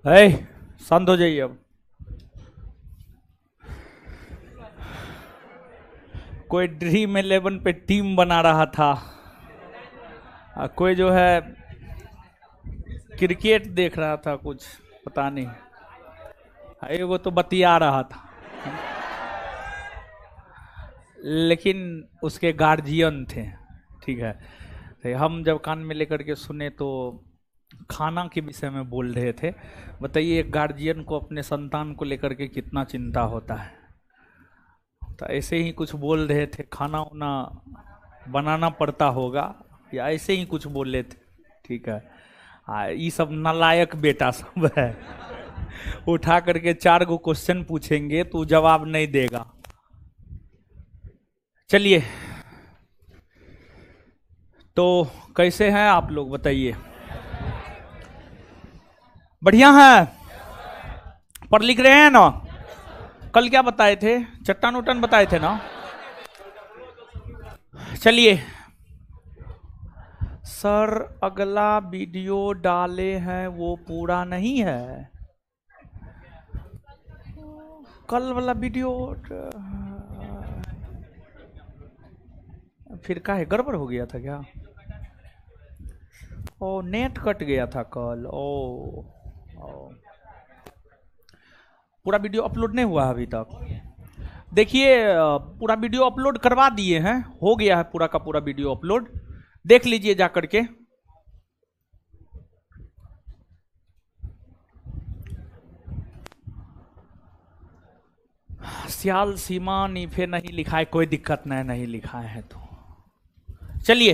है, शांत हो जाइए अब। कोई ड्रीम 11 पे टीम बना रहा था, कोई जो है क्रिकेट देख रहा था, कुछ पता नहीं। वो तो बतिया रहा था, लेकिन उसके गार्जियन थे। ठीक है, तो हम जब कान में लेकर के सुने तो खाना के विषय में बोल रहे थे। बताइए, एक गार्जियन को अपने संतान को लेकर के कितना चिंता होता है। तो ऐसे ही कुछ बोल रहे थे, खाना वाना बनाना पड़ता होगा, या ऐसे ही कुछ बोल रहे थे। ठीक है, ये सब नालायक बेटा सब है। उठा करके 4 गो क्वेश्चन पूछेंगे तो जवाब नहीं देगा। चलिए, तो कैसे हैं आप लोग, बताइए। बढ़िया है, पढ़ लिख रहे हैं ना। कल क्या बताए थे, चट्टान उट्टान बताए थे ना। चलिए सर, अगला वीडियो डाले हैं वो पूरा नहीं है। कल वाला वीडियो फिर का है, गड़बड़ हो गया था क्या? ओ, नेट कट गया था कल। ओ, पूरा वीडियो अपलोड नहीं हुआ अभी तक। देखिए, पूरा वीडियो अपलोड करवा दिए हैं, हो गया है पूरा का पूरा वीडियो अपलोड, देख लीजिए जाकर के। सियाल सीमा नीफे नहीं लिखा है, कोई दिक्कत नहीं, नहीं लिखा है तो चलिए,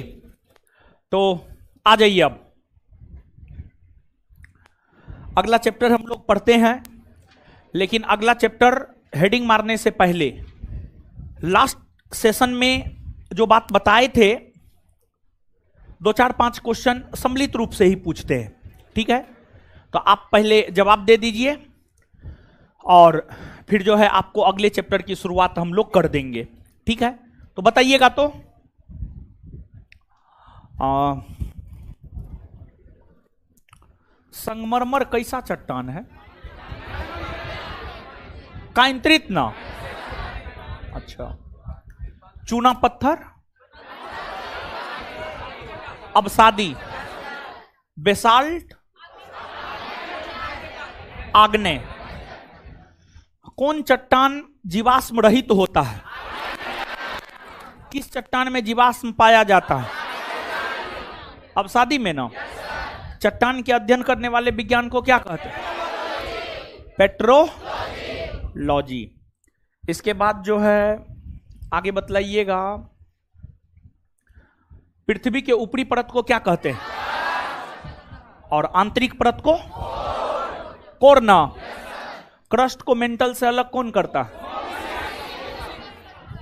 तो आ जाइए। अब अगला चैप्टर हम लोग पढ़ते हैं, लेकिन अगला चैप्टर हेडिंग मारने से पहले लास्ट सेशन में जो बात बताए थे, 2 4 5 क्वेश्चन सम्मिलित रूप से ही पूछते हैं। ठीक है, तो आप पहले जवाब दे दीजिए, और फिर जो है आपको अगले चैप्टर की शुरुआत हम लोग कर देंगे। ठीक है, तो बताइएगा। तो संगमरमर कैसा चट्टान है? कांतरित ना। अच्छा, चूना पत्थर, अबसादी, बेसाल्ट, आग्नेय। कौन चट्टान जीवाश्म रहित होता है? किस चट्टान में जीवाश्म पाया जाता है? अबसादी में ना। चट्टान के अध्ययन करने वाले विज्ञान को क्या कहते हैं? पेट्रोलॉजी। इसके बाद जो है आगे बतलाइएगा, पृथ्वी के ऊपरी परत को क्या कहते हैं, और आंतरिक परत को? कोर ना। क्रस्ट को मेंटल से अलग कौन करता है?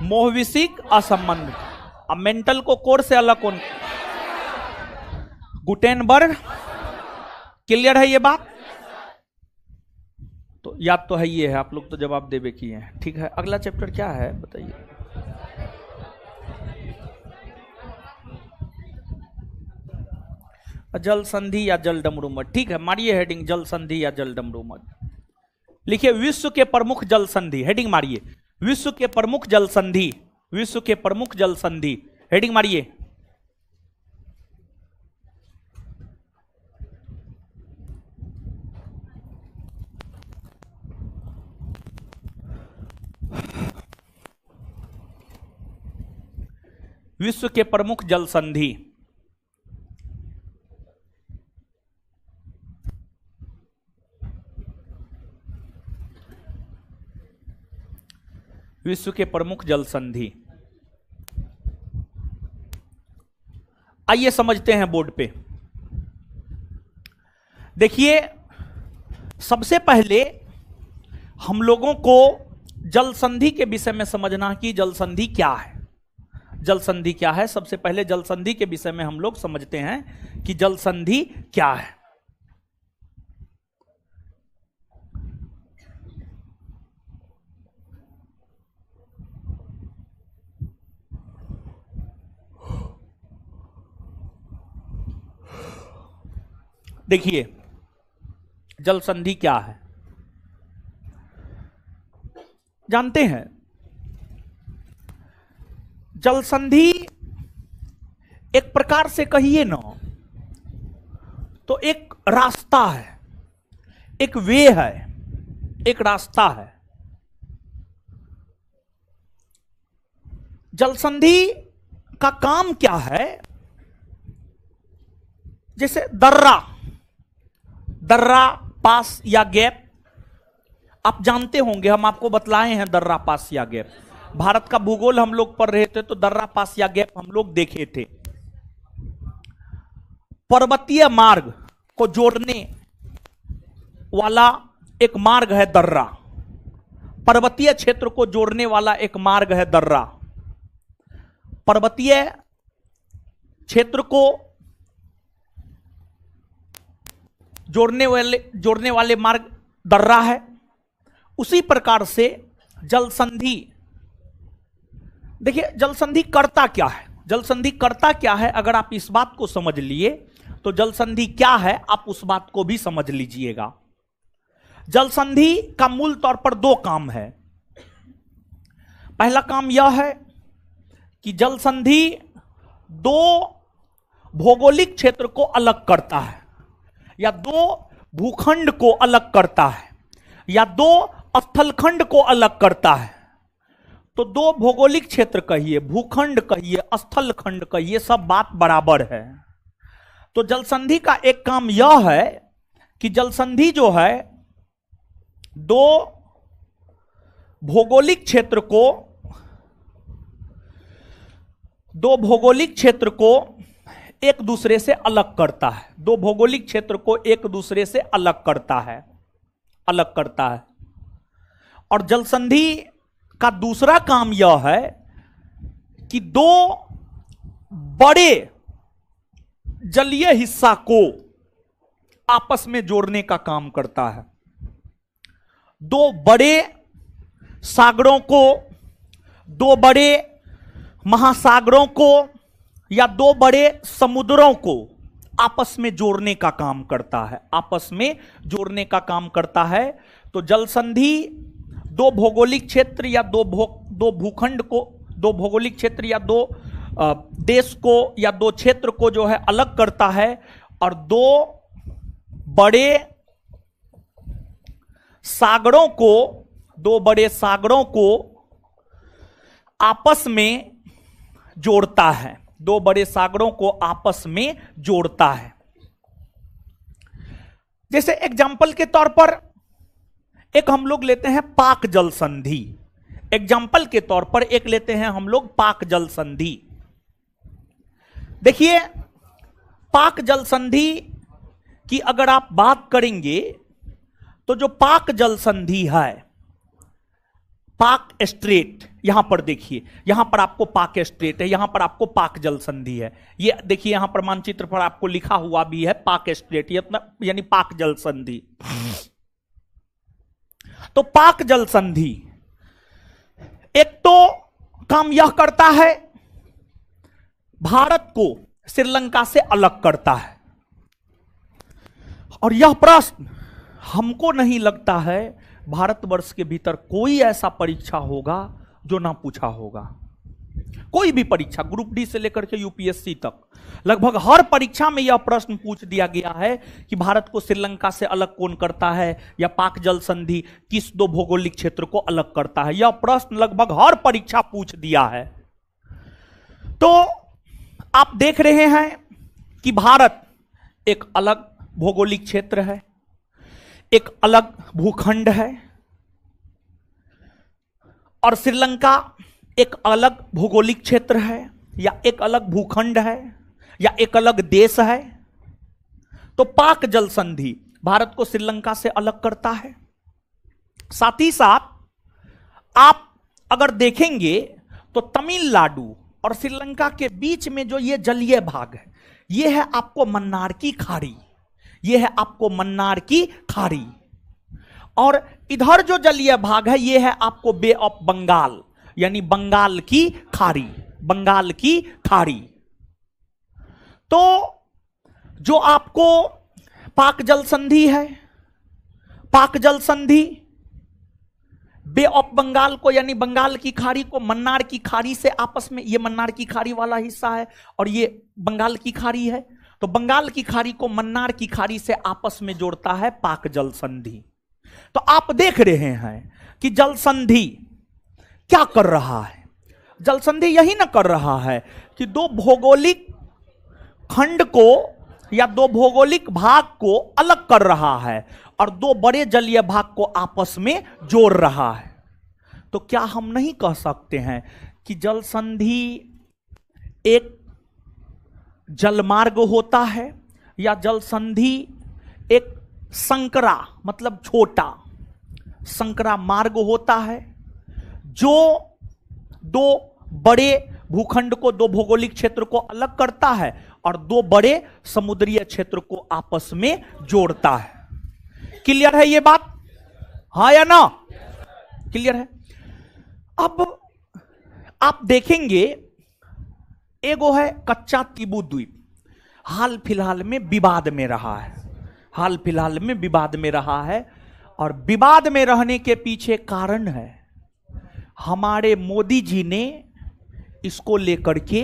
मोहविसिक असंबंध। अब मेंटल को कोर से अलग कौन? गुटेनबर्ग। क्लियर है ये बात? तो याद तो है, ये है, आप लोग तो जवाब देवे किए हैं। ठीक है, अगला चैप्टर क्या है बताइए। जल संधि या जल डमरू मठ। ठीक है, मारिए हेडिंग, जल संधि या जल डमरू मठ। लिखिए, विश्व के प्रमुख जल संधि। हेडिंग मारिए, विश्व के प्रमुख जल संधि। विश्व के प्रमुख जल संधि, हेडिंग मारिए। विश्व के प्रमुख जल संधि। विश्व के प्रमुख जल संधि। आइए समझते हैं बोर्ड पे। देखिए, सबसे पहले हम लोगों को जल संधि के विषय में समझना कि जल संधि क्या है। जल संधि क्या है, सबसे पहले जल संधि के विषय में हम लोग समझते हैं कि जल संधि क्या है। देखिए, जल संधि क्या है जानते हैं? जल संधि एक प्रकार से कहिए ना तो एक रास्ता है, एक वे है, एक रास्ता है। जल संधि का काम क्या है? जैसे दर्रा, दर्रा पास या गैप, आप जानते होंगे, हम आपको बतलाए हैं दर्रा पास या गैप। भारत का भूगोल हम लोग पढ़ रहे थे तो दर्रा पास या गैप हम लोग देखे थे। पर्वतीय मार्ग को जोड़ने वाला एक मार्ग है दर्रा, पर्वतीय क्षेत्र को जोड़ने वाला एक मार्ग है दर्रा। पर्वतीय क्षेत्र को जोड़ने वाले मार्ग दर्रा है। उसी प्रकार से जल संधि, देखिए जल संधि करता क्या है, जल संधि करता क्या है, अगर आप इस बात को समझ लिए तो जल संधि क्या है आप उस बात को भी समझ लीजिएगा। जल संधि का मूल तौर पर दो काम है। पहला काम यह है कि जल संधि दो भौगोलिक क्षेत्र को अलग करता है, या दो भूखंड को अलग करता है, या दो स्थलखंड को अलग करता है। तो दो भौगोलिक क्षेत्र कहिए, भूखंड कहिए, स्थलखंड कहिए, सब बात बराबर है। तो जल संधि का एक काम यह है कि जल संधि जो है दो भौगोलिक क्षेत्र को एक दूसरे से अलग करता है, दो भौगोलिक क्षेत्र को एक दूसरे से अलग करता है। और जल संधि का दूसरा काम यह है कि दो बड़े जलीय हिस्सा को आपस में जोड़ने का काम करता है। दो बड़े सागरों को, दो बड़े महासागरों को या दो बड़े समुद्रों को आपस में जोड़ने का काम करता है, आपस में जोड़ने का काम करता है। तो जल संधि दो भौगोलिक क्षेत्र या दो भूखंड को, दो भौगोलिक क्षेत्र या दो देश को या दो क्षेत्र को जो है अलग करता है, और दो बड़े सागरों को आपस में जोड़ता है, दो बड़े सागरों को आपस में जोड़ता है। जैसे एग्जाम्पल के तौर पर एक हम लोग लेते हैं पाक जल संधि, एग्जाम्पल के तौर पर एक लेते हैं हम लोग पाक जल संधि। देखिए पाक जल संधि की अगर आप बात करेंगे तो जो पाक जल संधि है, पाक स्ट्रेट, यहां पर देखिए, यहां पर आपको पाक स्ट्रेट है, यहां पर आपको पाक जल संधि है। ये देखिए यहां पर मानचित्र पर आपको लिखा हुआ भी है पाक स्ट्रेट, यानी पाक जल संधि। तो पाक जल संधि एक तो काम यह करता है, भारत को श्रीलंका से अलग करता है। और यह प्रश्न हमको नहीं लगता है भारतवर्ष के भीतर कोई ऐसा परीक्षा होगा जो ना पूछा होगा। कोई भी परीक्षा, ग्रुप डी से लेकर के यूपीएससी तक, लगभग हर परीक्षा में यह प्रश्न पूछ दिया गया है कि भारत को श्रीलंका से अलग कौन करता है, या पाक जल संधि किस दो भौगोलिक क्षेत्र को अलग करता है। यह प्रश्न लगभग हर परीक्षा पूछ दिया है। तो आप देख रहे हैं कि भारत एक अलग भौगोलिक क्षेत्र है, एक अलग भूखंड है, और श्रीलंका एक अलग भौगोलिक क्षेत्र है, या एक अलग भूखंड है, या एक अलग देश है। तो पाक जल संधि भारत को श्रीलंका से अलग करता है। साथ ही साथ आप अगर देखेंगे तो तमिलनाडु और श्रीलंका के बीच में जो ये जलीय भाग है, ये है आपको मन्नार की खाड़ी, ये है आपको मन्नार की खाड़ी। और इधर जो जलीय भाग है ये है आपको बे ऑफ बंगाल, यानी बंगाल की खाड़ी, बंगाल की खाड़ी। तो जो आपको पाक जल संधि है, पाक जल संधि, बे ऑफ बंगाल को यानी बंगाल की खाड़ी को मन्नार की खाड़ी से आपस में, ये मन्नार की खाड़ी वाला हिस्सा है और ये बंगाल की खाड़ी है, तो बंगाल की खाड़ी को मन्नार की खाड़ी से आपस में जोड़ता है पाक जल संधि। तो आप देख रहे हैं कि जल संधि क्या कर रहा है, जल संधि यही ना कर रहा है कि दो भौगोलिक खंड को या दो भौगोलिक भाग को अलग कर रहा है और दो बड़े जलीय भाग को आपस में जोड़ रहा है। तो क्या हम नहीं कह सकते हैं कि जल संधि एक जलमार्ग होता है या जल संधि एक संकरा मतलब छोटा संकरा मार्ग होता है जो दो बड़े भूखंड को, दो भौगोलिक क्षेत्र को अलग करता है और दो बड़े समुद्रीय क्षेत्र को आपस में जोड़ता है। क्लियर है ये बात? हाँ या ना? क्लियर है। अब आप देखेंगे एगो है कच्चा तीबू द्वीप, हाल फिलहाल में विवाद में रहा है, हाल फिलहाल में विवाद में रहा है और विवाद में रहने के पीछे कारण है हमारे मोदी जी ने इसको लेकर के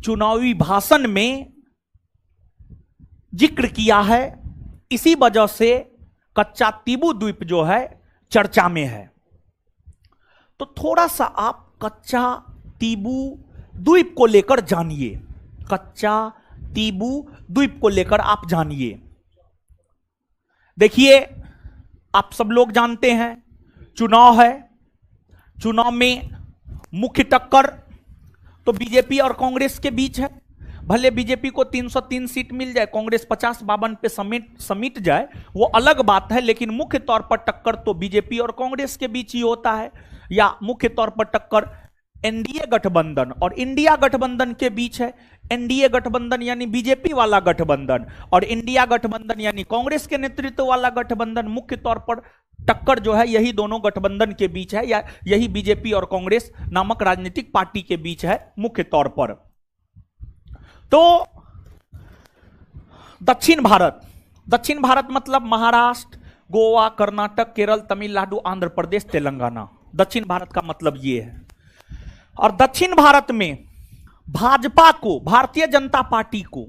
चुनावी भाषण में जिक्र किया है। इसी वजह से कच्चा तीबू द्वीप जो है चर्चा में है। तो थोड़ा सा आप कच्चा तीबू द्वीप को लेकर जानिए, कच्चा तीबू द्वीप को लेकर आप जानिए। देखिए आप सब लोग जानते हैं चुनाव है, चुनाव में मुख्य टक्कर तो बीजेपी और कांग्रेस के बीच है। भले बीजेपी को 303 सीट मिल जाए, कांग्रेस 50-52 पे समेट जाए, वो अलग बात है, लेकिन मुख्य तौर पर टक्कर तो बीजेपी और कांग्रेस के बीच ही होता है। या मुख्य तौर पर टक्कर एनडीए गठबंधन और इंडिया गठबंधन के बीच है। एनडीए गठबंधन यानी बीजेपी वाला गठबंधन और इंडिया गठबंधन यानी कांग्रेस के नेतृत्व वाला गठबंधन। मुख्य तौर पर टक्कर जो है यही दोनों गठबंधन के बीच है या यही बीजेपी और कांग्रेस नामक राजनीतिक पार्टी के बीच है मुख्य तौर पर। तो दक्षिण भारत मतलब महाराष्ट्र, गोवा, कर्नाटक, केरल, तमिलनाडु, आंध्र प्रदेश, तेलंगाना। दक्षिण भारत का मतलब ये है। और दक्षिण भारत में भाजपा को, भारतीय जनता पार्टी को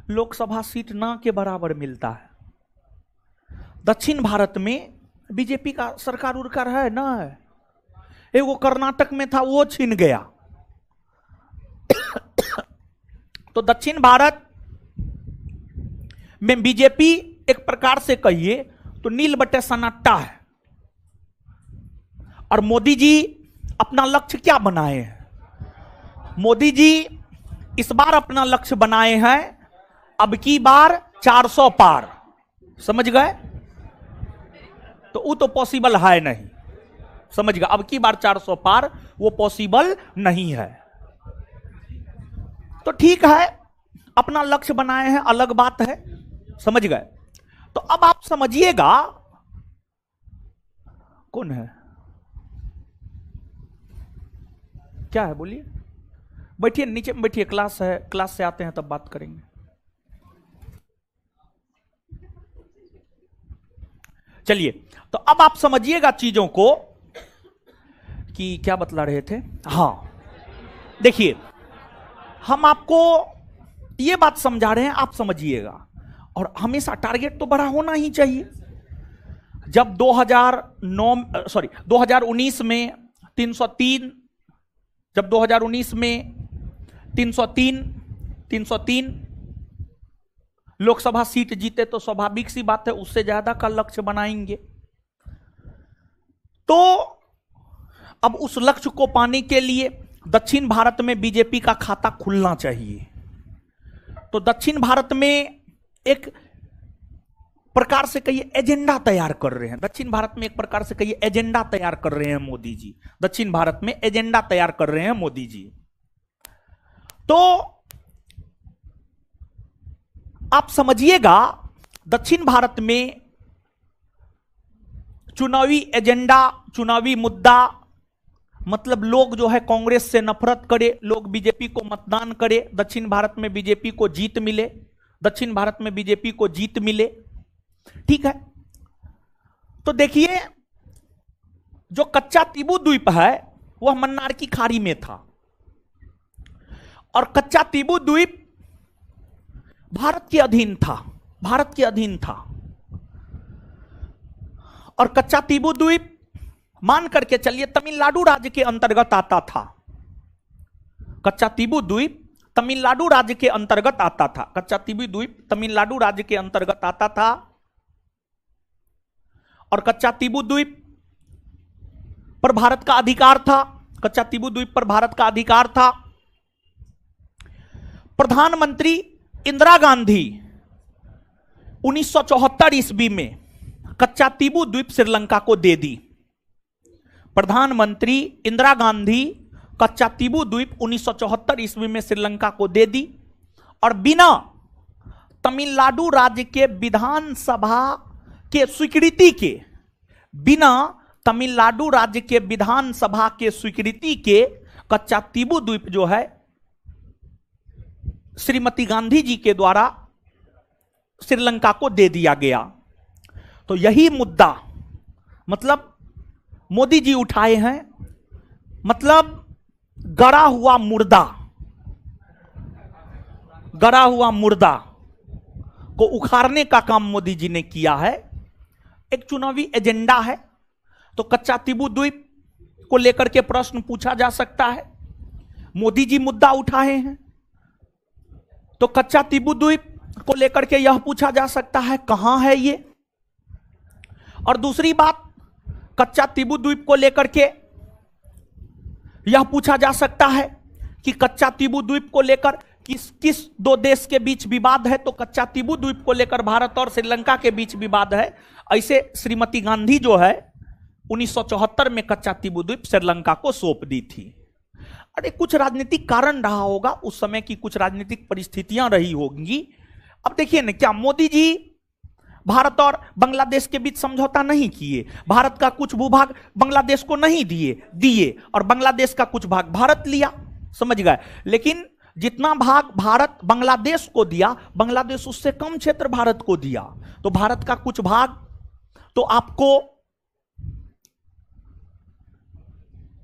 लोकसभा सीट ना के बराबर मिलता है। दक्षिण भारत में बीजेपी का सरकार उरकार है ना है, एगो कर्नाटक में था वो छिन गया। तो दक्षिण भारत में बीजेपी एक प्रकार से कहिए तो नील बटे सन्नाटा है। और मोदी जी अपना लक्ष्य क्या बनाए हैं? मोदी जी इस बार अपना लक्ष्य बनाए हैं अब की बार 400 पार। समझ गए? तो वो तो पॉसिबल है नहीं, समझ गए? अब की बार 400 पार वो पॉसिबल नहीं है। तो ठीक है, अपना लक्ष्य बनाए हैं, अलग बात है, समझ गए? तो अब आप समझिएगा, कौन है, क्या है, बोलिए। बैठिए, नीचे में बैठिए, क्लास है, क्लास से आते हैं तब बात करेंगे। चलिए, तो अब आप समझिएगा चीजों को कि क्या बतला रहे थे। हाँ, देखिए, हम आपको ये बात समझा रहे हैं, आप समझिएगा। और हमेशा टारगेट तो बड़ा होना ही चाहिए। जब 2019 में 303, जब 2019 में 303 लोकसभा सीट जीते तो स्वाभाविक सी बात है उससे ज्यादा का लक्ष्य बनाएंगे। तो अब उस लक्ष्य को पाने के लिए दक्षिण भारत में बीजेपी का खाता खुलना चाहिए। तो दक्षिण भारत में एक प्रकार से कहिए एजेंडा तैयार कर रहे हैं। दक्षिण भारत में एक प्रकार से कहिए एजेंडा तैयार कर रहे हैं मोदी जी। दक्षिण भारत में एजेंडा तैयार कर रहे हैं मोदी जी। तो आप समझिएगा, दक्षिण भारत में चुनावी एजेंडा, चुनावी मुद्दा मतलब लोग जो है कांग्रेस से नफरत करे, लोग बीजेपी को मतदान करे, दक्षिण भारत में बीजेपी को जीत मिले, दक्षिण भारत में बीजेपी को जीत मिले। ठीक है। तो देखिए, जो कच्चा तीबू द्वीप है वह मन्नार की खाड़ी में था, और कच्चा तीबू द्वीप भारत के अधीन था, भारत के अधीन था। और कच्चा तीबू द्वीप मान करके चलिए तमिलनाडु राज्य के अंतर्गत आता था। कच्चा तीबू द्वीप तमिलनाडु राज्य के अंतर्गत आता था। कच्चा तीबू द्वीप तमिलनाडु राज्य के अंतर्गत आता था। और कच्चा तीबू द्वीप पर भारत का अधिकार था। कच्चा तीबू द्वीप पर भारत का अधिकार था। प्रधानमंत्री इंदिरा गांधी 1974 ईस्वी में कच्चा तीबू द्वीप श्रीलंका को दे दी। प्रधानमंत्री इंदिरा गांधी कच्चा तीबू द्वीप 1974 ईस्वी में श्रीलंका को दे दी, और बिना तमिलनाडु राज्य के विधानसभा के स्वीकृति के, बिना तमिलनाडु राज्य के विधानसभा के स्वीकृति के कच्चा तीबू द्वीप जो है श्रीमती गांधी जी के द्वारा श्रीलंका को दे दिया गया। तो यही मुद्दा मतलब मोदी जी उठाए हैं, मतलब गड़ा हुआ मुर्दा, गड़ा हुआ मुर्दा को उखाड़ने का काम मोदी जी ने किया है। एक चुनावी एजेंडा है। तो कच्चा तीबू द्वीप को लेकर के प्रश्न पूछा जा सकता है। मोदी जी मुद्दा उठाए हैं, तो कच्चा तीबू द्वीप को लेकर के यह पूछा जा सकता है कहां है ये। और दूसरी बात, कच्चा तीबू द्वीप को लेकर के यह पूछा जा सकता है कि कच्चा तीबू द्वीप को लेकर किस दो देश के बीच विवाद है। तो कच्चा तीबू द्वीप को लेकर भारत और श्रीलंका के बीच विवाद है। ऐसे श्रीमती गांधी जो है 1974 में कच्चा तीबू द्वीप श्रीलंका को सौंप दी थी। अरे कुछ राजनीतिक कारण रहा होगा, उस समय की कुछ राजनीतिक परिस्थितियां रही होंगी। अब देखिए ना, क्या मोदी जी भारत और बांग्लादेश के बीच समझौता नहीं किए? भारत का कुछ भूभाग बांग्लादेश को नहीं दिए और बांग्लादेश का कुछ भाग भारत लिया, समझ गए। लेकिन जितना भाग भारत बांग्लादेश को दिया, बांग्लादेश उससे कम क्षेत्र भारत को दिया। तो भारत का कुछ भाग तो आपको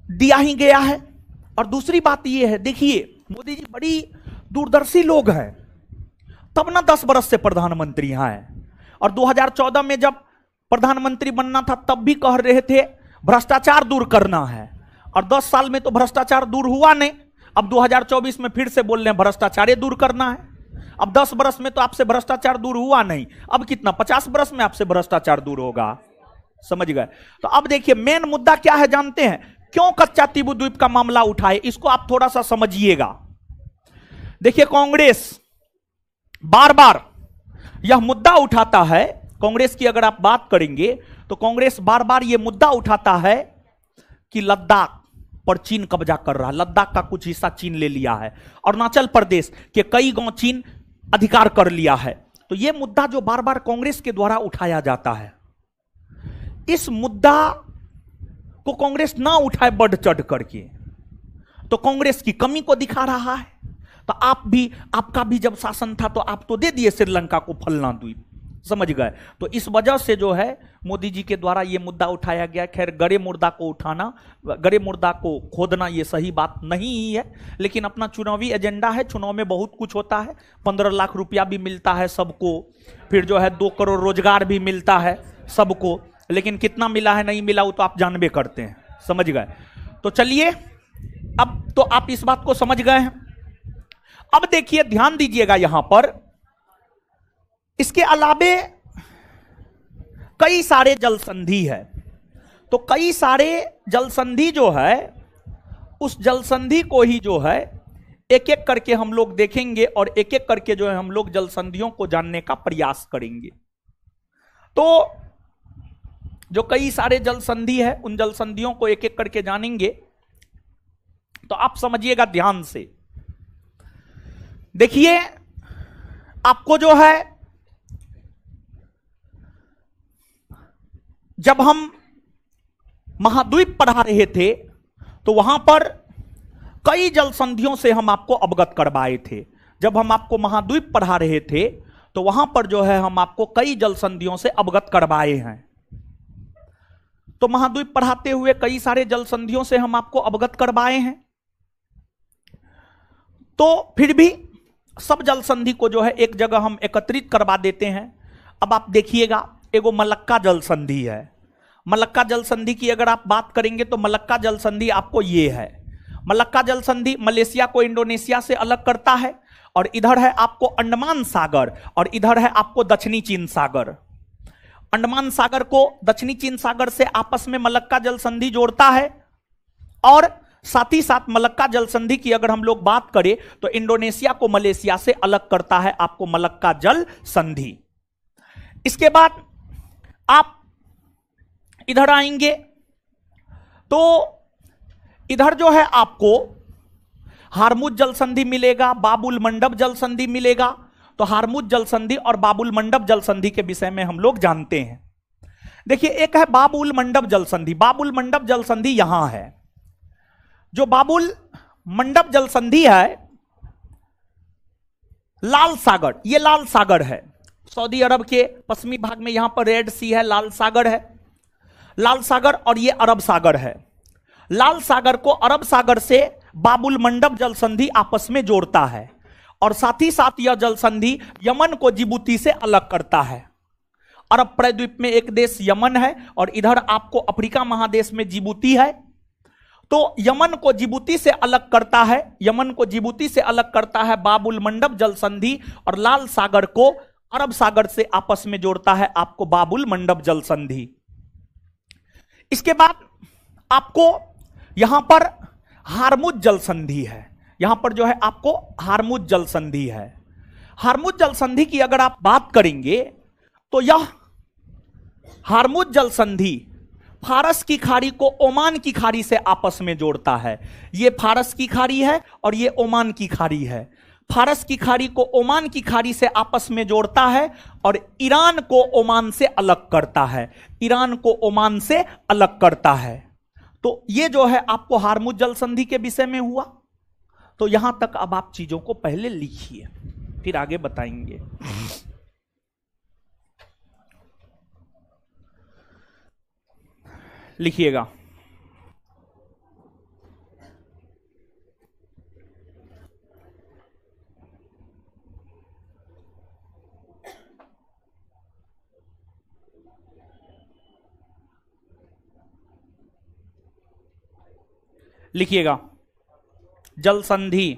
दिया ही गया है। और दूसरी बात यह है, देखिए मोदी जी बड़ी दूरदर्शी लोग हैं, तब ना 10 बरस से प्रधानमंत्री यहां है। और 2014 में जब प्रधानमंत्री बनना था तब भी कह रहे थे भ्रष्टाचार दूर करना है, और 10 साल में तो भ्रष्टाचार दूर हुआ नहीं। अब 2024 में फिर से बोल रहे हैं भ्रष्टाचार दूर करना है। अब 10 बरस में तो आपसे भ्रष्टाचार दूर हुआ नहीं, अब कितना 50 बरस में आपसे भ्रष्टाचार दूर होगा, समझ गए। तो अब देखिए मेन मुद्दा क्या है जानते हैं? क्यों कच्चा तीबू द्वीप का मामला उठाए, इसको आप थोड़ा सा समझिएगा। देखिए कांग्रेस बार बार यह मुद्दा उठाता है। कांग्रेस की अगर आप बात करेंगे तो कांग्रेस बार बार यह मुद्दा उठाता है कि लद्दाख पर चीन कब्जा कर रहा है, लद्दाख का कुछ हिस्सा चीन ले लिया है, अरुणाचल प्रदेश के कई गांव चीन अधिकार कर लिया है। तो यह मुद्दा जो बार बार कांग्रेस के द्वारा उठाया जाता है, इस मुद्दा को कांग्रेस ना उठाए बढ़ चढ़ करके, तो कांग्रेस की कमी को दिखा रहा है। तो आपका भी जब शासन था तो आप तो दे दिए श्रीलंका को फलना द्वीप, समझ गए। तो इस वजह से जो है मोदी जी के द्वारा यह मुद्दा उठाया गया। खैर गड़े मुर्दा को उठाना, गड़े मुर्दा को खोदना ये सही बात नहीं ही है, लेकिन अपना चुनावी एजेंडा है। चुनाव में बहुत कुछ होता है, 15 लाख रुपया भी मिलता है सबको, फिर जो है 2 करोड़ रोजगार भी मिलता है सबको, लेकिन कितना मिला है नहीं मिला वो तो आप जानबे करते हैं, समझ गए। तो चलिए अब तो आप इस बात को समझ गए हैं। अब देखिए ध्यान दीजिएगा यहां पर, इसके अलावे कई सारे जल संधि है। तो कई सारे जल संधि जो है, उस जल संधि को ही जो है एक एक करके हम लोग देखेंगे और एक एक करके जो है हम लोग जल संधियों को जानने का प्रयास करेंगे। तो जो कई सारे जल संधि है उन जल संधियों को एक एक करके जानेंगे। तो आप समझिएगा ध्यान से। देखिए आपको जो है जब हम महाद्वीप पढ़ा रहे थे तो वहां पर कई जल संधियों से हम आपको अवगत करवाए थे। जब हम आपको महाद्वीप पढ़ा रहे थे तो वहां पर जो है हम आपको कई जल संधियों से अवगत करवाए हैं। तो महाद्वीप पढ़ाते हुए कई सारे जल संधियों से हम आपको अवगत करवाए हैं। तो फिर भी सब जल संधि को जो है एक जगह हम एकत्रित करवा देते हैं। अब आप देखिएगा, एगो मलक्का जल संधि है। मलक्का जल संधि की अगर आप बात करेंगे तो मलक्का जल संधि आपको ये है। मलक्का जल संधि मलेशिया को इंडोनेशिया से अलग करता है, और इधर है आपको अंडमान सागर, और इधर है आपको दक्षिणी चीन सागर। अंडमान सागर को दक्षिणी चीन सागर से आपस में मलक्का जल संधि जोड़ता है, और साथ ही साथ मलक्का जल संधि की अगर हम लोग बात करें तो इंडोनेशिया को मलेशिया से अलग करता है आपको मलक्का जल संधि। इसके बाद आप इधर आएंगे तो इधर जो है आपको हारमुज जल संधि मिलेगा, बाबुल मंडप जल संधि मिलेगा। तो हारमुज जल संधि और बाबुल मंडप जल संधि के विषय में हम लोग जानते हैं। देखिए, एक है बाबुल मंडप जल संधि। बाबुल मंडप जल संधि यहां है। जो बाबुल मंडप जल संधि है, लाल सागर, ये लाल सागर है, सऊदी अरब के पश्चिमी भाग में यहां पर रेड सी है, लाल सागर है। लाल सागर और ये अरब सागर है। लाल सागर को अरब सागर से बाबुल मंडप जल संधि आपस में जोड़ता है, और साथ ही साथ यह जल संधि यमन को जिबूती से अलग करता है। अरब प्रायद्वीप में एक देश यमन है, और इधर आपको अफ्रीका महादेश में जिबूती है। तो यमन को जिबूती से अलग करता है, यमन को जिबूती से अलग करता है बाबुल मंडप जल संधि, और लाल सागर को अरब सागर से आपस में जोड़ता है आपको बाबुल मंडप जल संधि। इसके बाद आपको यहां पर हारमुज जल संधि है। यहां पर जो है आपको हारमुज जल संधि है। हारमुज जल संधि की अगर आप बात करेंगे तो यह हारमुज जल संधि फारस की खाड़ी को ओमान की खाड़ी से आपस में जोड़ता है। ये फारस की खाड़ी है और ये ओमान की खाड़ी है। फारस की खाड़ी को ओमान की खाड़ी से आपस में जोड़ता है, और ईरान को ओमान से अलग करता है। ईरान को ओमान से अलग करता है। तो ये जो है आपको हारमुज जल संधि के विषय में हुआ। तो यहां तक अब आप चीजों को पहले लिखिए, फिर आगे बताएंगे। लिखिएगा, लिखिएगा जल संधि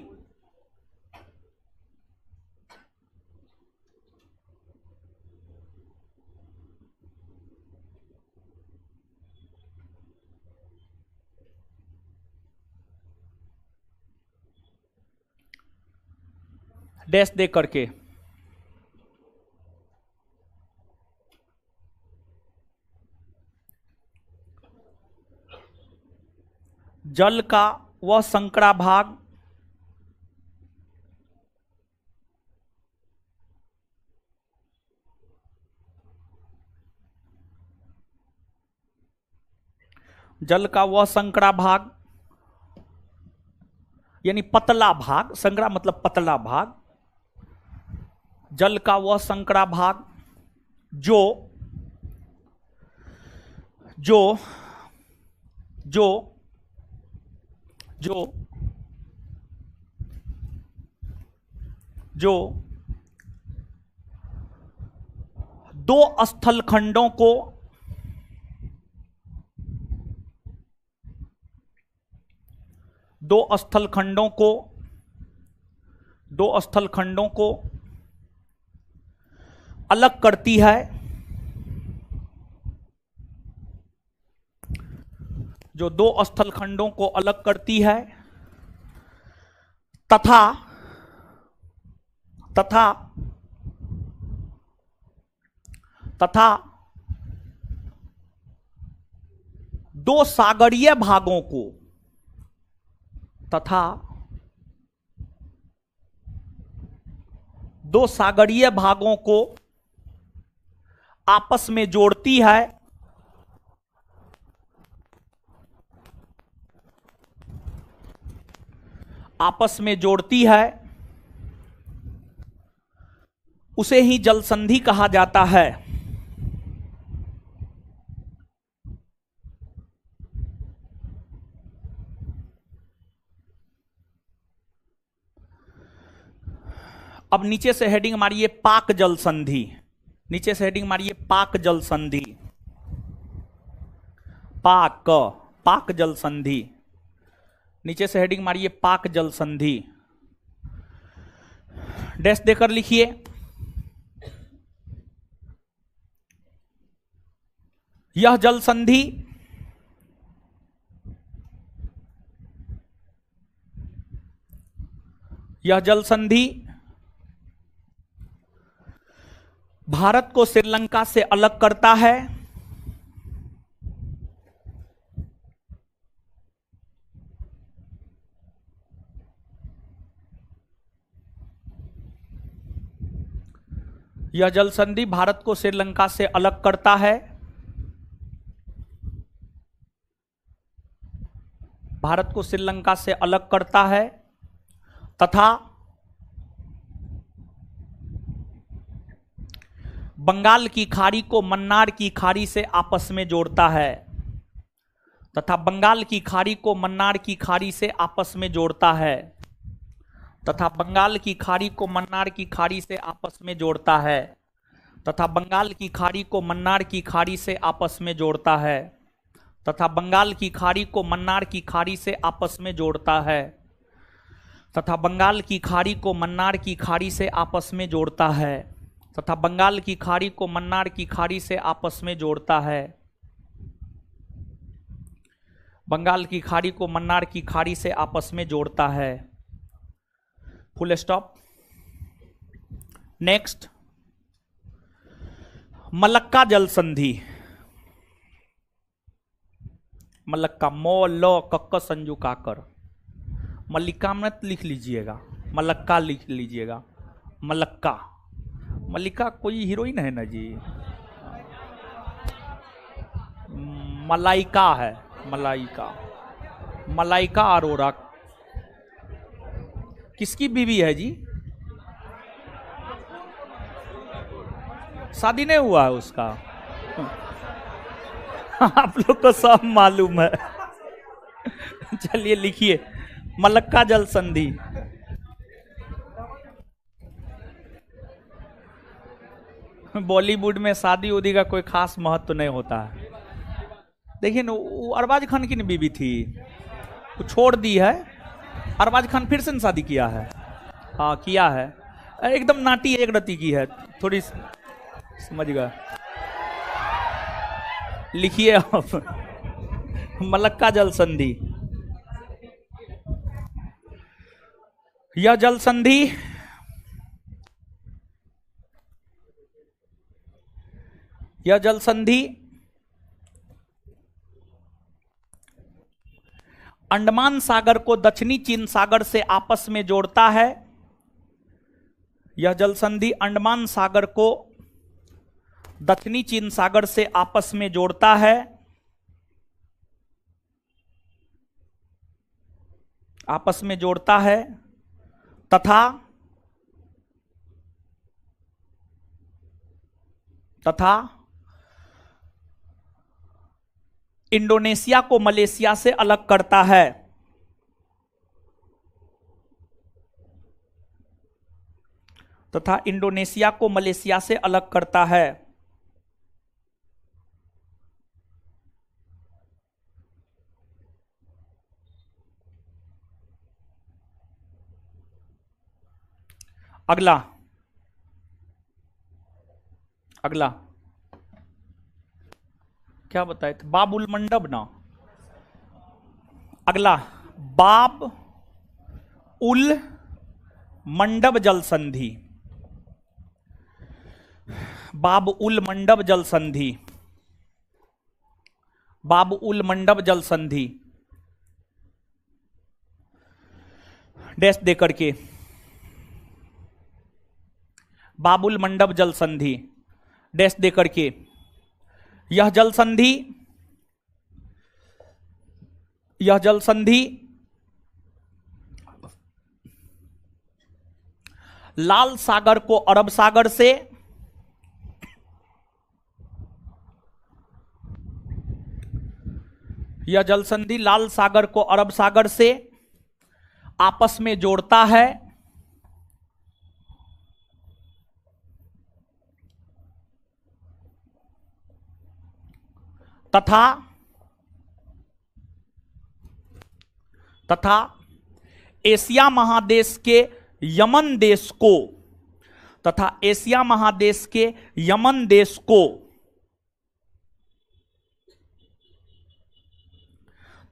डैश दे करके जल का वह संकरा भाग जल का वह संकरा भाग यानी पतला भाग, संकरा मतलब पतला भाग, जल का वह संकरा भाग जो जो जो जो जो दो स्थल खंडों को दो स्थल खंडों को अलग करती है, जो दो स्थल खंडों को अलग करती है, तथा तथा तथा दो सागरीय भागों को तथा दो सागरीय भागों को आपस में जोड़ती है, आपस में जोड़ती है उसे ही जल संधि कहा जाता है। अब नीचे से हेडिंग मारिए पाक जल संधि, नीचे से हेडिंग मारिए पाक जल संधि, पाक पाक जल संधि, नीचे से हेडिंग मारिए पाक जल संधि, डैश देकर लिखिए। यह जल संधि यह जल संधि भारत को श्रीलंका से अलग करता है। यह जल संधि भारत को श्रीलंका से अलग करता है। भारत को श्रीलंका से अलग करता है तथा बंगाल की खाड़ी को मन्नार की खाड़ी से आपस में जोड़ता है, तथा बंगाल की खाड़ी को मन्नार की खाड़ी से आपस में जोड़ता है, तथा बंगाल की खाड़ी को मन्नार की खाड़ी से आपस में जोड़ता है, तथा बंगाल की खाड़ी को मन्नार की खाड़ी से आपस में जोड़ता है, तथा बंगाल की खाड़ी को मन्नार की खाड़ी से आपस में जोड़ता है, तथा बंगाल की खाड़ी को मन्नार की खाड़ी से आपस में जोड़ता है, तथा बंगाल की खाड़ी को मन्नार की खाड़ी से आपस में जोड़ता है, बंगाल की खाड़ी को मन्नार की खाड़ी से आपस में जोड़ता है। Full stop. नेक्स्ट, मलक्का जल संधि। मलक्का, मो लो कक्क संजू काकर, मल्लिका मत लिख लीजिएगा, मलक्का लिख लीजिएगा। मलक्का, मल्लिका कोई हीरोइन है ना जी, मलाइका है, मलाइका, मलाइका अरोरा किसकी बीवी है जी? शादी नहीं हुआ है उसका? आप लोग को सब मालूम है। चलिए लिखिए मलक्का जल संधि। बॉलीवुड में शादी उदी का कोई खास महत्व नहीं होता है। देखिए ना, वो अरबाज खान की बीवी थी, वो छोड़ दी है, अरबाज खान फिर से शादी किया है। हाँ किया है, एकदम नाटी एक रति की है, थोड़ी समझ गए। लिखिए आप मलक्का जल संधि। यह जल संधि यह जल संधि अंडमान सागर को दक्षिणी चीन सागर से आपस में जोड़ता है। यह जल संधि अंडमान सागर को दक्षिणी चीन सागर से आपस में जोड़ता है, आपस में जोड़ता है, तथा इंडोनेशिया को मलेशिया से अलग करता है। तथा इंडोनेशिया को मलेशिया से अलग करता है। अगला, अगला क्या बताए थे? बाब उल मंडब ना। अगला, बाब उल मंडब जल संधि। बाब उल मंडब जल संधि, बाब उल मंडब जल संधि, डैश दे करके, बाबुल मंडब जल संधि, डैश दे करके, यह जल संधि लाल सागर को अरब सागर से, यह जल संधि लाल सागर को अरब सागर से आपस में जोड़ता है तथा एशिया महादेश के यमन देश को, तथा एशिया महादेश के यमन देश को,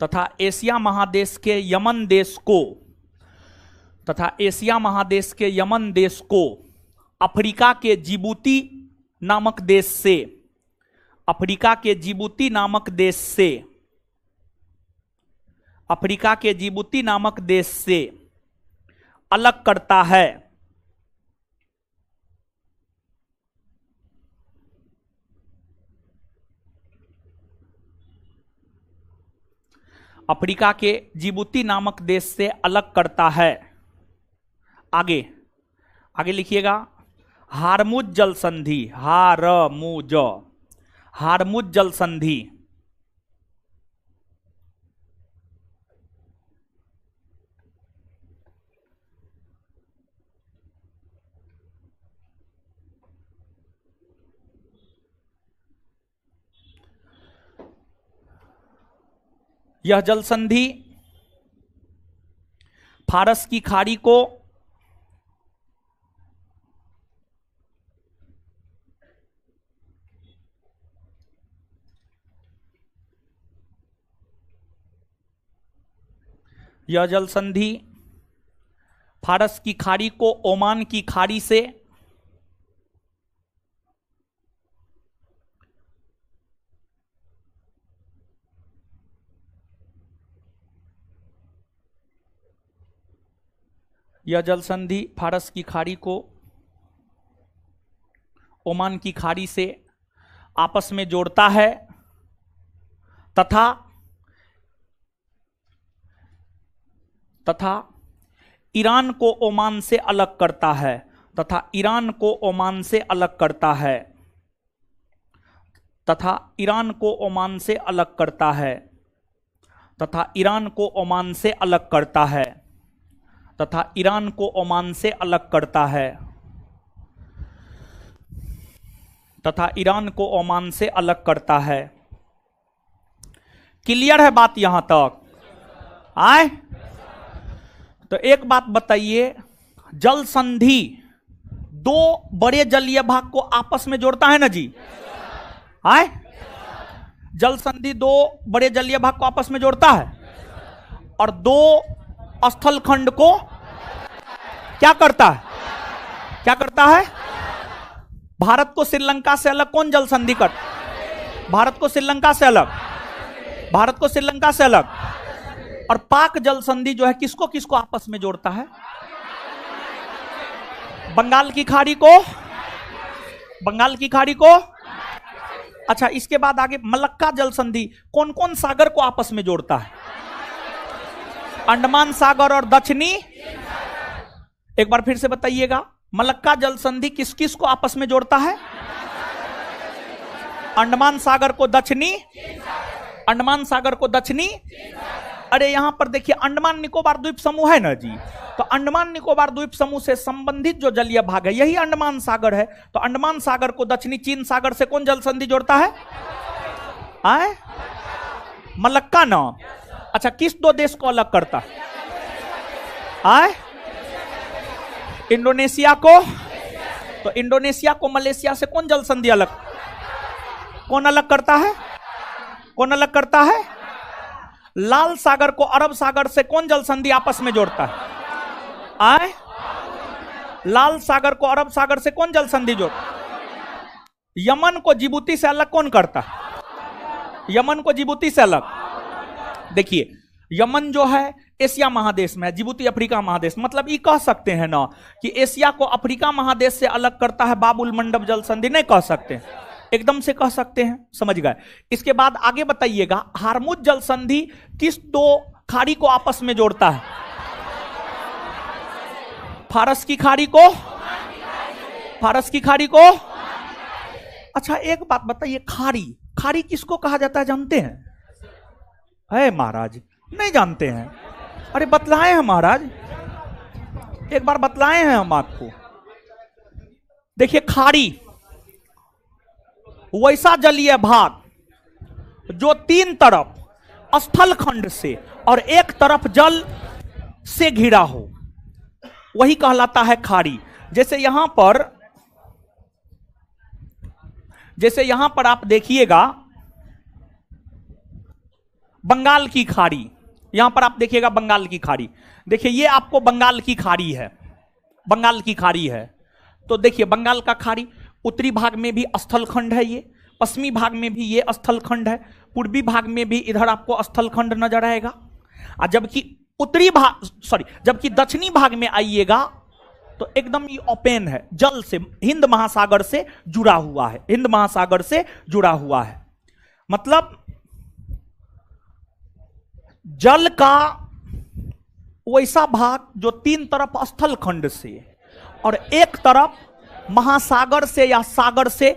तथा एशिया महादेश के यमन देश को, तथा एशिया महादेश के यमन देश को अफ्रीका के जिबूती नामक देश से, अफ्रीका के जिबूती नामक देश से, अफ्रीका के जिबूती नामक देश से अलग करता है। अफ्रीका के जिबूती नामक देश से अलग करता है। आगे आगे लिखिएगा, हारमुज जल संधि, हारमुज जल संधि यह जल संधि फारस की खाड़ी को यह जल संधि फारस की खाड़ी को ओमान की खाड़ी से यह जल संधि फारस की खाड़ी को ओमान की खाड़ी से आपस में जोड़ता है तथा ईरान को ओमान से अलग करता है, तथा ईरान को ओमान से अलग करता है, तथा ईरान को ओमान से अलग करता है, तथा ईरान को ओमान से अलग करता है, तथा ईरान को ओमान से अलग करता है, तथा ईरान को ओमान से अलग करता है। क्लियर है बात यहां तक? आए तो एक बात बताइए, जल संधि दो बड़े जलीय भाग को आपस में जोड़ता है ना जी? आए जल संधि दो बड़े जलीय भाग को आपस में जोड़ता है और दो स्थल खंड को क्या करता है? क्या करता है? भारत को श्रीलंका से अलग कौन जल संधि कर? भारत को श्रीलंका से अलग, भारत को श्रीलंका से अलग। और पाक जल संधि जो है किसको किसको आपस में जोड़ता है? बंगाल की खाड़ी को, बंगाल की खाड़ी को। अच्छा, इसके बाद आगे मलक्का जल संधि कौन कौन सागर को आपस में जोड़ता है? अंडमान सागर और दक्षिणी। एक बार फिर से बताइएगा, मलक्का जल संधि किस किस को आपस में जोड़ता है? अंडमान सागर को दक्षिणी, अंडमान सागर को दक्षिणी। अरे यहां पर देखिए, अंडमान निकोबार द्वीप समूह है ना जी, तो अंडमान निकोबार द्वीप समूह से संबंधित जो जलीय भाग है यही अंडमान सागर है। तो अंडमान सागर को दक्षिणी चीन सागर से कौन जल संधि जोड़ता है? आए मलक्का ना। अच्छा, किस दो देश को अलग करता है? आए इंडोनेशिया को। तो इंडोनेशिया को मलेशिया से कौन जल संधि अलग, कौन अलग करता है? कौन अलग करता है? लाल सागर को अरब सागर से कौन जल संधि आपस में जोड़ता है? आए लाल सागर को अरब सागर से कौन जल संधि जोड़ता है? यमन को जिबूती से अलग कौन करता है? यमन को जिबूती से अलग। देखिए, यमन जो है एशिया महादेश में है, जिबूती अफ्रीका महादेश। मतलब ये कह सकते हैं ना कि एशिया को अफ्रीका महादेश से अलग करता है बाबुल मंडप जल संधि? नहीं कह सकते, एकदम से कह सकते हैं। समझ गए? इसके बाद आगे बताइएगा, हारमुज जल संधि किस दो खाड़ी को आपस में जोड़ता है? फारस की खाड़ी को फारस की खाड़ी को। अच्छा एक बात बताइए, खाड़ी, खाड़ी किसको कहा जाता है जानते हैं? है महाराज, नहीं जानते हैं? अरे बतलाए हैं महाराज, एक बार बतलाए हैं हम आपको। देखिए खाड़ी वैसा जलीय भाग जो तीन तरफ स्थल खंड से और एक तरफ जल से घिरा हो, वही कहलाता है खाड़ी। जैसे यहां पर आप देखिएगा बंगाल की खाड़ी, यहां पर आप देखिएगा बंगाल की खाड़ी, देखिए ये आपको बंगाल की खाड़ी है, बंगाल की खाड़ी है। तो देखिए बंगाल का खाड़ी उत्तरी भाग में भी स्थल खंड है, ये पश्चिमी भाग में भी ये स्थल खंड है, पूर्वी भाग में भी इधर आपको स्थल खंड नजर आएगा। और जबकि दक्षिणी भाग में आइएगा तो एकदम ये ओपन है, जल से, हिंद महासागर से जुड़ा हुआ है, हिंद महासागर से जुड़ा हुआ है। मतलब जल का वैसा भाग जो तीन तरफ स्थल खंड से और एक तरफ महासागर से या सागर से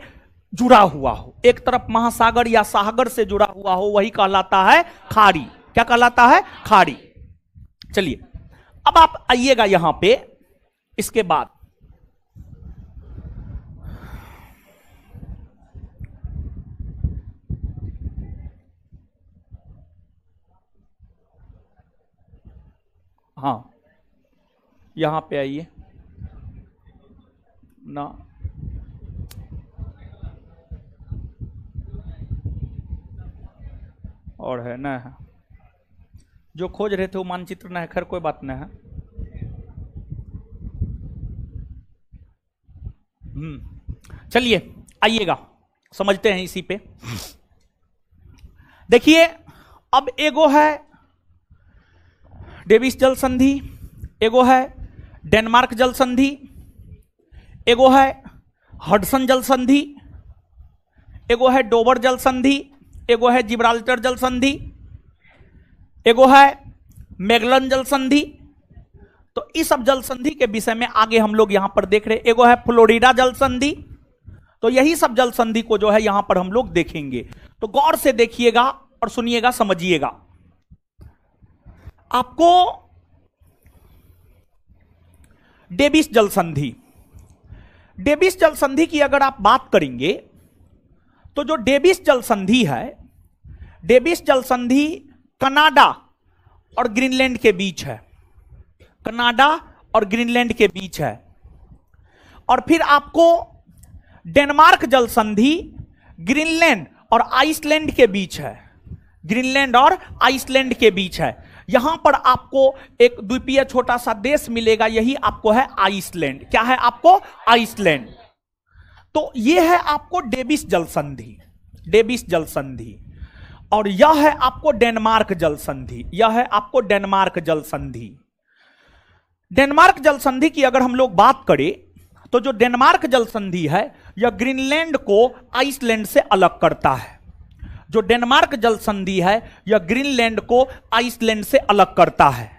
जुड़ा हुआ हो, एक तरफ महासागर या सागर से जुड़ा हुआ हो, वही कहलाता है खाड़ी। क्या कहलाता है? खाड़ी। चलिए अब आप आइएगा यहां पे, इसके बाद हाँ यहां पे आइए ना, और है ना, जो खोज रहे थे वो मानचित्र ना है, खैर कोई बात नहीं है। चलिए आइएगा समझते हैं इसी पे। देखिए अब एगो है डेविस जल संधि, एगो है डेनमार्क जल संधि, एगो है हडसन जल संधि, एगो है डोबर जल संधि, एगो है जिब्राल्टर जल संधि, एगो है मैगलन जल संधि। तो इस सब जल संधि के विषय में आगे हम लोग यहां पर देख रहे हैं। एगो है फ्लोरिडा जल संधि। तो यही सब जल संधि को जो है यहां पर हम लोग देखेंगे। तो गौर से देखिएगा और सुनिएगा, समझिएगा। आपको डेविस जल संधि, डेविस जल संधि की अगर आप बात करेंगे तो जो डेविस जल संधि है, डेविस जल संधि कनाडा और ग्रीनलैंड के बीच है, कनाडा और ग्रीनलैंड के बीच है। और फिर आपको डेनमार्क जल संधि ग्रीनलैंड और आइसलैंड के बीच है, ग्रीनलैंड और आइसलैंड के बीच है। यहां पर आपको एक द्वीपीय छोटा सा देश मिलेगा, यही आपको है आइसलैंड। क्या है आपको? आइसलैंड। तो यह है आपको डेविस जल संधि, डेविस जल संधि। और यह है आपको डेनमार्क जल संधि, यह है आपको डेनमार्क जल संधि। डेनमार्क जल संधि की अगर हम लोग बात करें तो जो डेनमार्क जल संधि है यह ग्रीनलैंड को आइसलैंड से अलग करता है। जो डेनमार्क जल संधि है यह ग्रीनलैंड को आइसलैंड से अलग करता है।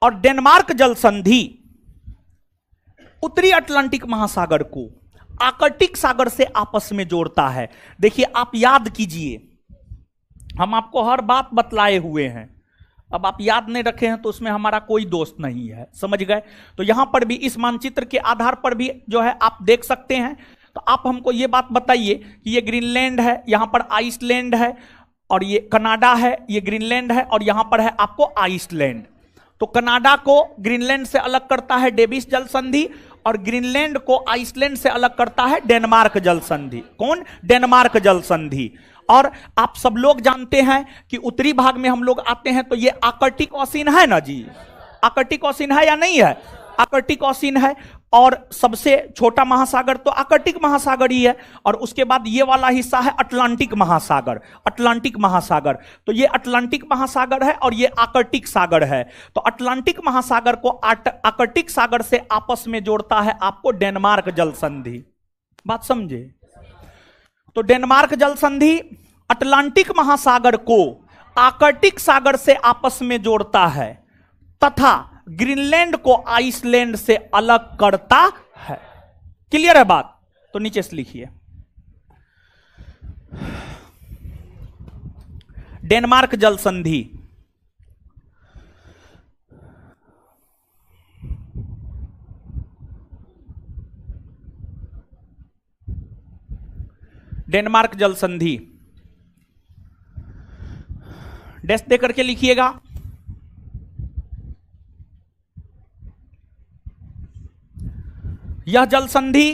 और डेनमार्क जल संधि उत्तरी अटलांटिक महासागर को आर्कटिक सागर से आपस में जोड़ता है। देखिए आप याद कीजिए, हम आपको हर बात बतलाए हुए हैं, अब आप याद नहीं रखे हैं तो उसमें हमारा कोई दोष नहीं है, समझ गए? तो यहां पर भी इस मानचित्र के आधार पर भी जो है आप देख सकते हैं। तो आप हमको ये बात बताइए कि ये ग्रीनलैंड है, यहां पर आइसलैंड है, और ये कनाडा है, ये ग्रीनलैंड है, और यहां पर है आपको आइसलैंड। तो कनाडा को ग्रीनलैंड से अलग करता है डेविस जल संधि, और ग्रीनलैंड को आइसलैंड से अलग करता है डेनमार्क जल संधि। कौन? डेनमार्क जल संधि। और आप सब लोग जानते हैं कि उत्तरी भाग में हम लोग आते हैं तो ये आर्कटिक ओशियन है ना जी, आर्कटिक ओशियन है या नहीं है? आर्कटिक ओशियन है। और सबसे छोटा महासागर तो आर्कटिक महासागर ही है, और उसके बाद ये वाला हिस्सा है अटलांटिक महासागर, अटलांटिक महासागर। तो ये अटलांटिक महासागर है और ये आर्कटिक सागर है। तो अटलांटिक महासागर को आर्कटिक सागर से आपस में जोड़ता है आपको डेनमार्क जल संधि। बात समझे? तो डेनमार्क जल संधि अटलांटिक महासागर को आर्कटिक सागर से आपस में जोड़ता है तथा ग्रीनलैंड को आइसलैंड से अलग करता है। क्लियर है बात? तो नीचे से लिखिए, डेनमार्क जल संधि, डेनमार्क जल संधि, डैश दे करके लिखिएगा। यह जल संधि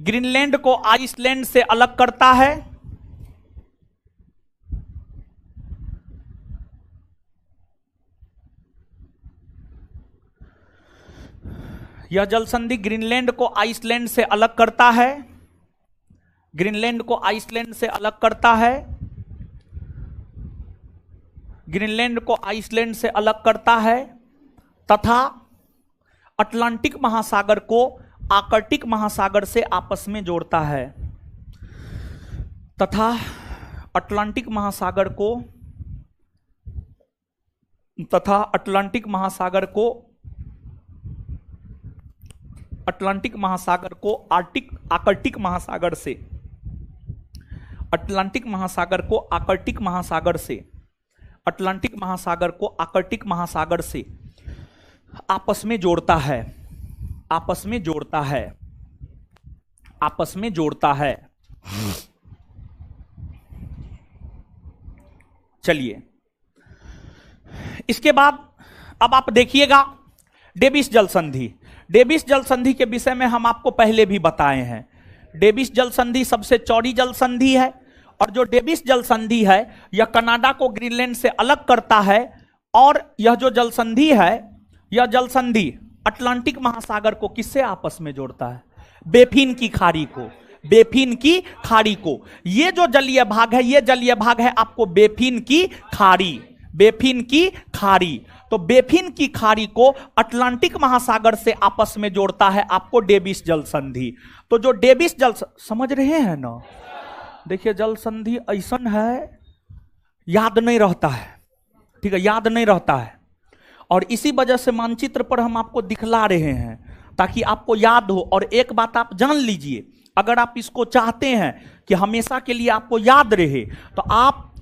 ग्रीनलैंड को आइसलैंड से अलग करता है। यह जल संधि ग्रीनलैंड को आइसलैंड से अलग करता है, ग्रीनलैंड को आइसलैंड से अलग करता है, ग्रीनलैंड को आइसलैंड से अलग करता है तथा अटलांटिक महासागर को आर्कटिक महासागर से आपस में जोड़ता है, तथा अटलांटिक महासागर को आर्कटिक महासागर से, अटलांटिक महासागर को आर्कटिक महासागर से आपस में जोड़ता है। चलिए, इसके बाद अब आप देखिएगा डेविस जल संधि। डेविस जल संधि के विषय में हम आपको पहले भी बताए हैं। डेविस जल संधि सबसे चौड़ी जल संधि है, और जो डेविस जल संधि है यह कनाडा को ग्रीनलैंड से अलग करता है, और यह जो जल संधि है, यह जल संधि अटलांटिक महासागर को किससे आपस में जोड़ता है? बेफिन की खाड़ी को। ये जो जलीय भाग है, ये जलीय भाग है आपको बेफिन की खाड़ी। तो बेफिन की खाड़ी को अटलांटिक महासागर से आपस में जोड़ता है आपको डेविस जल संधि। तो जो डेविस जल, समझ रहे हैं ना? देखिए, जल संधि ऐसा है, याद नहीं रहता है, ठीक है, याद नहीं रहता है, और इसी वजह से मानचित्र पर हम आपको दिखला रहे हैं ताकि आपको याद हो। और एक बात आप जान लीजिए, अगर आप इसको चाहते हैं कि हमेशा के लिए आपको याद रहे, तो आप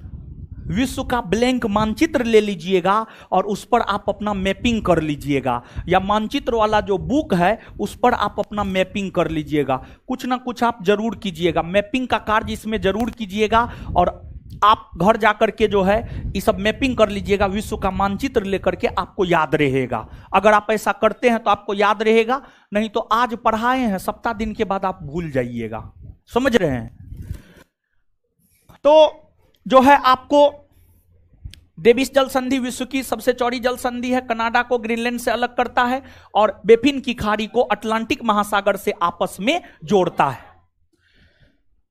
विश्व का ब्लैंक मानचित्र ले लीजिएगा और उस पर आप अपना मैपिंग कर लीजिएगा, या मानचित्र वाला जो बुक है उस पर आप अपना मैपिंग कर लीजिएगा। कुछ ना कुछ आप जरूर कीजिएगा, मैपिंग का कार्य इसमें जरूर कीजिएगा, और आप घर जाकर के जो है ये सब मैपिंग कर लीजिएगा, विश्व का मानचित्र लेकर के आपको याद रहेगा। अगर आप ऐसा करते हैं तो आपको याद रहेगा, नहीं तो आज पढ़ाए हैं, सप्ताह दिन के बाद आप भूल जाइएगा। समझ रहे हैं? तो जो है आपको डेविस जल संधि विश्व की सबसे चौड़ी जल संधि है, कनाडा को ग्रीनलैंड से अलग करता है और बेफिन की खाड़ी को अटलांटिक महासागर से आपस में जोड़ता है।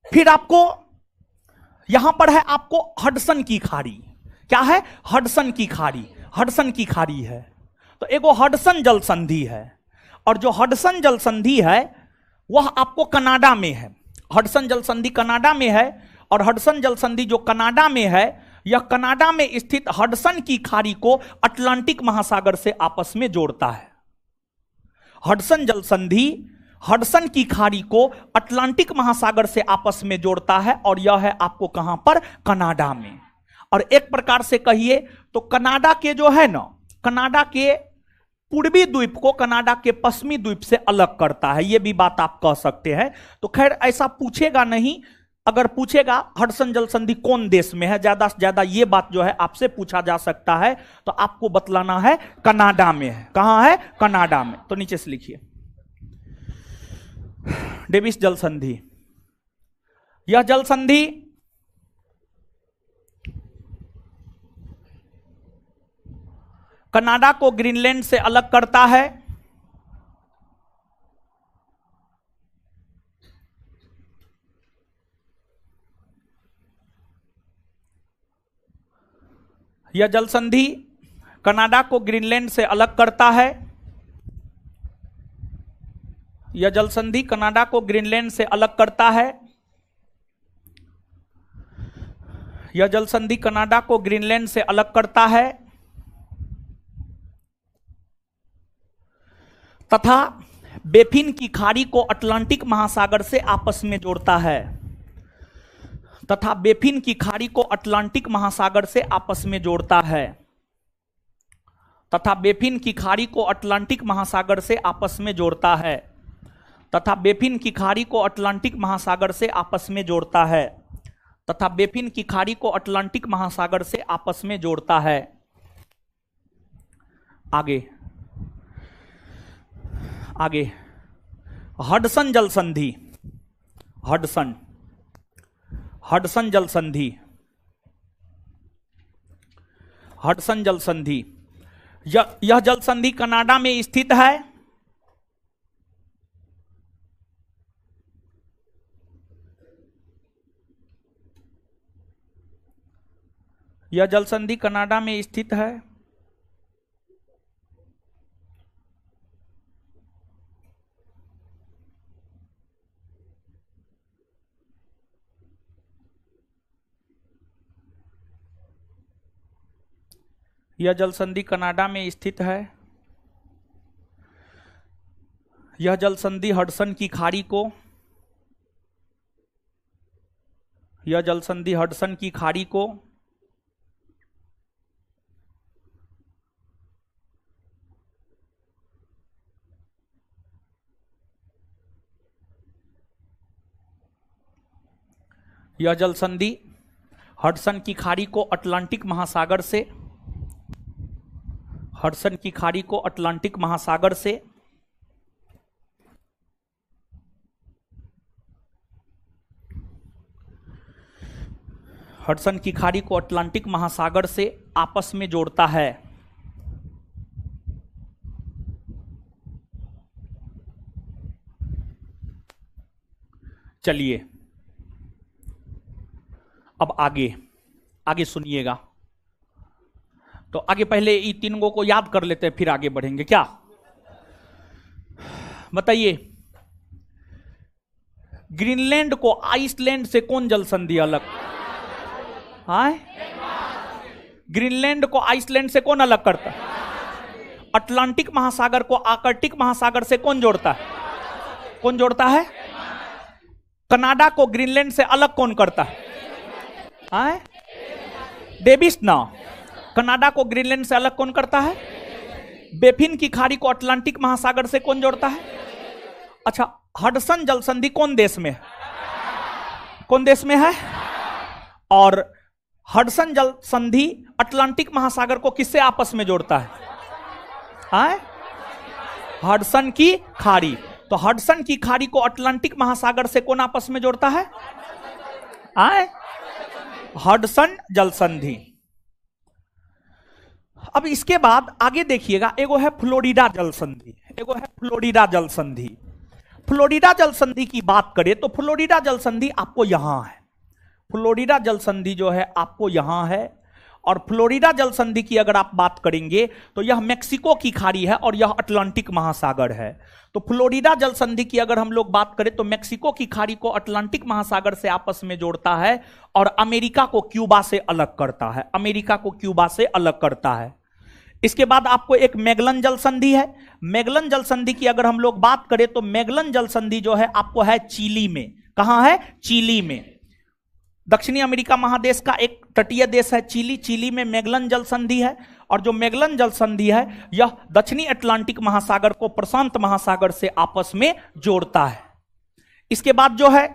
फिर आपको यहां पर है आपको हडसन की खाड़ी। क्या है? हडसन की खाड़ी है। तो एगो हडसन जल संधि है, और जो हडसन जल संधि है वह आपको कनाडा में है। हडसन जल संधि कनाडा में है, और हडसन जल संधि जो कनाडा में है, यह कनाडा में स्थित हडसन की खाड़ी को अटलांटिक महासागर से आपस में जोड़ता है। हडसन जल संधि हडसन की खाड़ी को अटलांटिक महासागर से आपस में जोड़ता है, और यह है आपको कहां पर? कनाडा में। और एक प्रकार से कहिए तो कनाडा के जो है ना, कनाडा के पूर्वी द्वीप को कनाडा के पश्चिमी द्वीप से अलग करता है। यह भी बात आप कह सकते हैं। तो खैर ऐसा पूछेगा नहीं, अगर पूछेगा हडसन जल संधि कौन देश में है, ज्यादा से ज्यादा ये बात जो है आपसे पूछा जा सकता है, तो आपको बतलाना है कनाडा में है। कहां है? कनाडा में। तो नीचे से लिखिए डेविस जल संधि। यह जल संधि कनाडा को ग्रीनलैंड से अलग करता है, यह जल संधि कनाडा को ग्रीनलैंड से अलग करता है, यह जल संधि कनाडा को ग्रीनलैंड से अलग करता है यह जल संधि कनाडा को ग्रीनलैंड से अलग करता है तथा बेफिन की खाड़ी को अटलांटिक महासागर से आपस में जोड़ता है, तथा बेफिन की खाड़ी को अटलांटिक महासागर से आपस में जोड़ता है, तथा बेफिन की खाड़ी को अटलांटिक महासागर से आपस में जोड़ता है, तथा बेफिन की खाड़ी को अटलांटिक महासागर से आपस में जोड़ता है, तथा बेफिन की खाड़ी को अटलांटिक महासागर से आपस में जोड़ता है। आगे आगे हडसन जल संधि, हडसन जल संधि, हडसन जल संधि, यह जल संधि कनाडा में स्थित है। यह जल संधि कनाडा में स्थित है। यह जल संधि कनाडा में स्थित है। यह जल संधि हडसन की खाड़ी को, यह जल संधि हडसन की खाड़ी को यह जल संधि हडसन की खाड़ी को अटलांटिक महासागर से, हडसन की खाड़ी को अटलांटिक महासागर से हडसन की खाड़ी को अटलांटिक महासागर से आपस में जोड़ता है। चलिए अब आगे आगे सुनिएगा। तो आगे पहले इन तीनों को याद कर लेते हैं, फिर आगे बढ़ेंगे। क्या बताइए, ग्रीनलैंड को आइसलैंड से कौन जल संधि अलग? हाँ, ग्रीनलैंड को आइसलैंड से कौन अलग करता है? अटलांटिक महासागर को आर्कटिक महासागर से कौन जोड़ता है? कौन जोड़ता है? कनाडा को ग्रीनलैंड से अलग कौन करता है? हाँ, डेविस ना। कनाडा को ग्रीनलैंड से अलग कौन करता है? बेफिन की खाड़ी को अटलांटिक महासागर से कौन जोड़ता है? अच्छा, हडसन जल संधि कौन देश में है? कौन देश में है? और हडसन जल संधि अटलांटिक महासागर को किससे आपस में जोड़ता है? हाँ? हडसन की खाड़ी। तो हडसन की खाड़ी को अटलांटिक महासागर से कौन आपस में जोड़ता है? हाँ? हडसन जल संधि। अब इसके बाद आगे देखिएगा, एगो है फ्लोरिडा जल संधि, एगो है फ्लोरिडा जल संधि। फ्लोरिडा जल संधि की बात करें तो फ्लोरिडा जल संधि आपको यहां है। फ्लोरिडा जल संधि जो है आपको यहां है। और फ्लोरिडा जल संधि की अगर आप बात करेंगे तो यह मेक्सिको की खाड़ी है और यह अटलांटिक महासागर है। तो फ्लोरिडा जल संधि की अगर हम लोग बात करें तो मेक्सिको की खाड़ी को अटलांटिक महासागर से आपस में जोड़ता है और अमेरिका को क्यूबा से अलग करता है, अमेरिका को क्यूबा से अलग करता है। इसके बाद आपको एक मैगलन जल संधि है। मैगलन जल संधि की अगर हम लोग बात करें तो मैगलन जल संधि जो है आपको है चिली में। कहां है? चिली में। दक्षिणी अमेरिका महादेश का एक तटीय देश है चिली। चिली में मैगलन जल संधि है और जो मैगलन जल संधि है यह दक्षिणी अटलांटिक महासागर को प्रशांत महासागर से आपस में जोड़ता है। इसके बाद जो है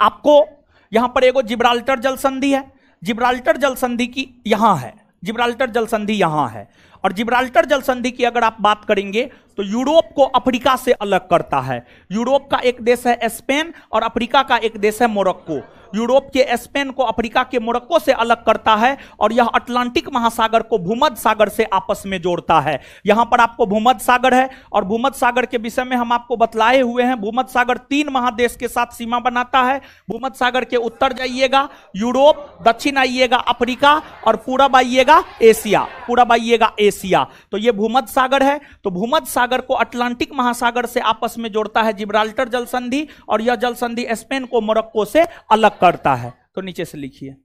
आपको यहां पर एगो जिब्राल्टर जल संधि है। जिब्राल्टर जल संधि की यहां है, जिब्राल्टर जल संधि यहां है। और जिब्राल्टर जल संधि की अगर आप बात करेंगे तो यूरोप को अफ्रीका से अलग करता है। यूरोप का एक देश है स्पेन और अफ्रीका का एक देश है मोरक्को। यूरोप के स्पेन को अफ्रीका के मोरक्को से अलग करता है और यह अटलांटिक महासागर को भूमध्य सागर से आपस में जोड़ता है। यहां पर आपको भूमध्य सागर है और भूमध्य सागर के विषय में हम आपको बतलाए हुए हैं। भूमध्य सागर 3 महादेश के साथ सीमा बनाता है। भूमध्य सागर के उत्तर जाइएगा यूरोप, दक्षिण आइएगा अफ्रीका और पूरब आइएगा एशिया, पूरब आइएगा एशिया। तो यह भूमध्य सागर है। तो भूमध्य सागर को अटलांटिक महासागर से आपस में जोड़ता है जिब्राल्टर जल संधि और यह जल संधि स्पेन को मोरक्को से अलग करता है। तो नीचे से लिखिए,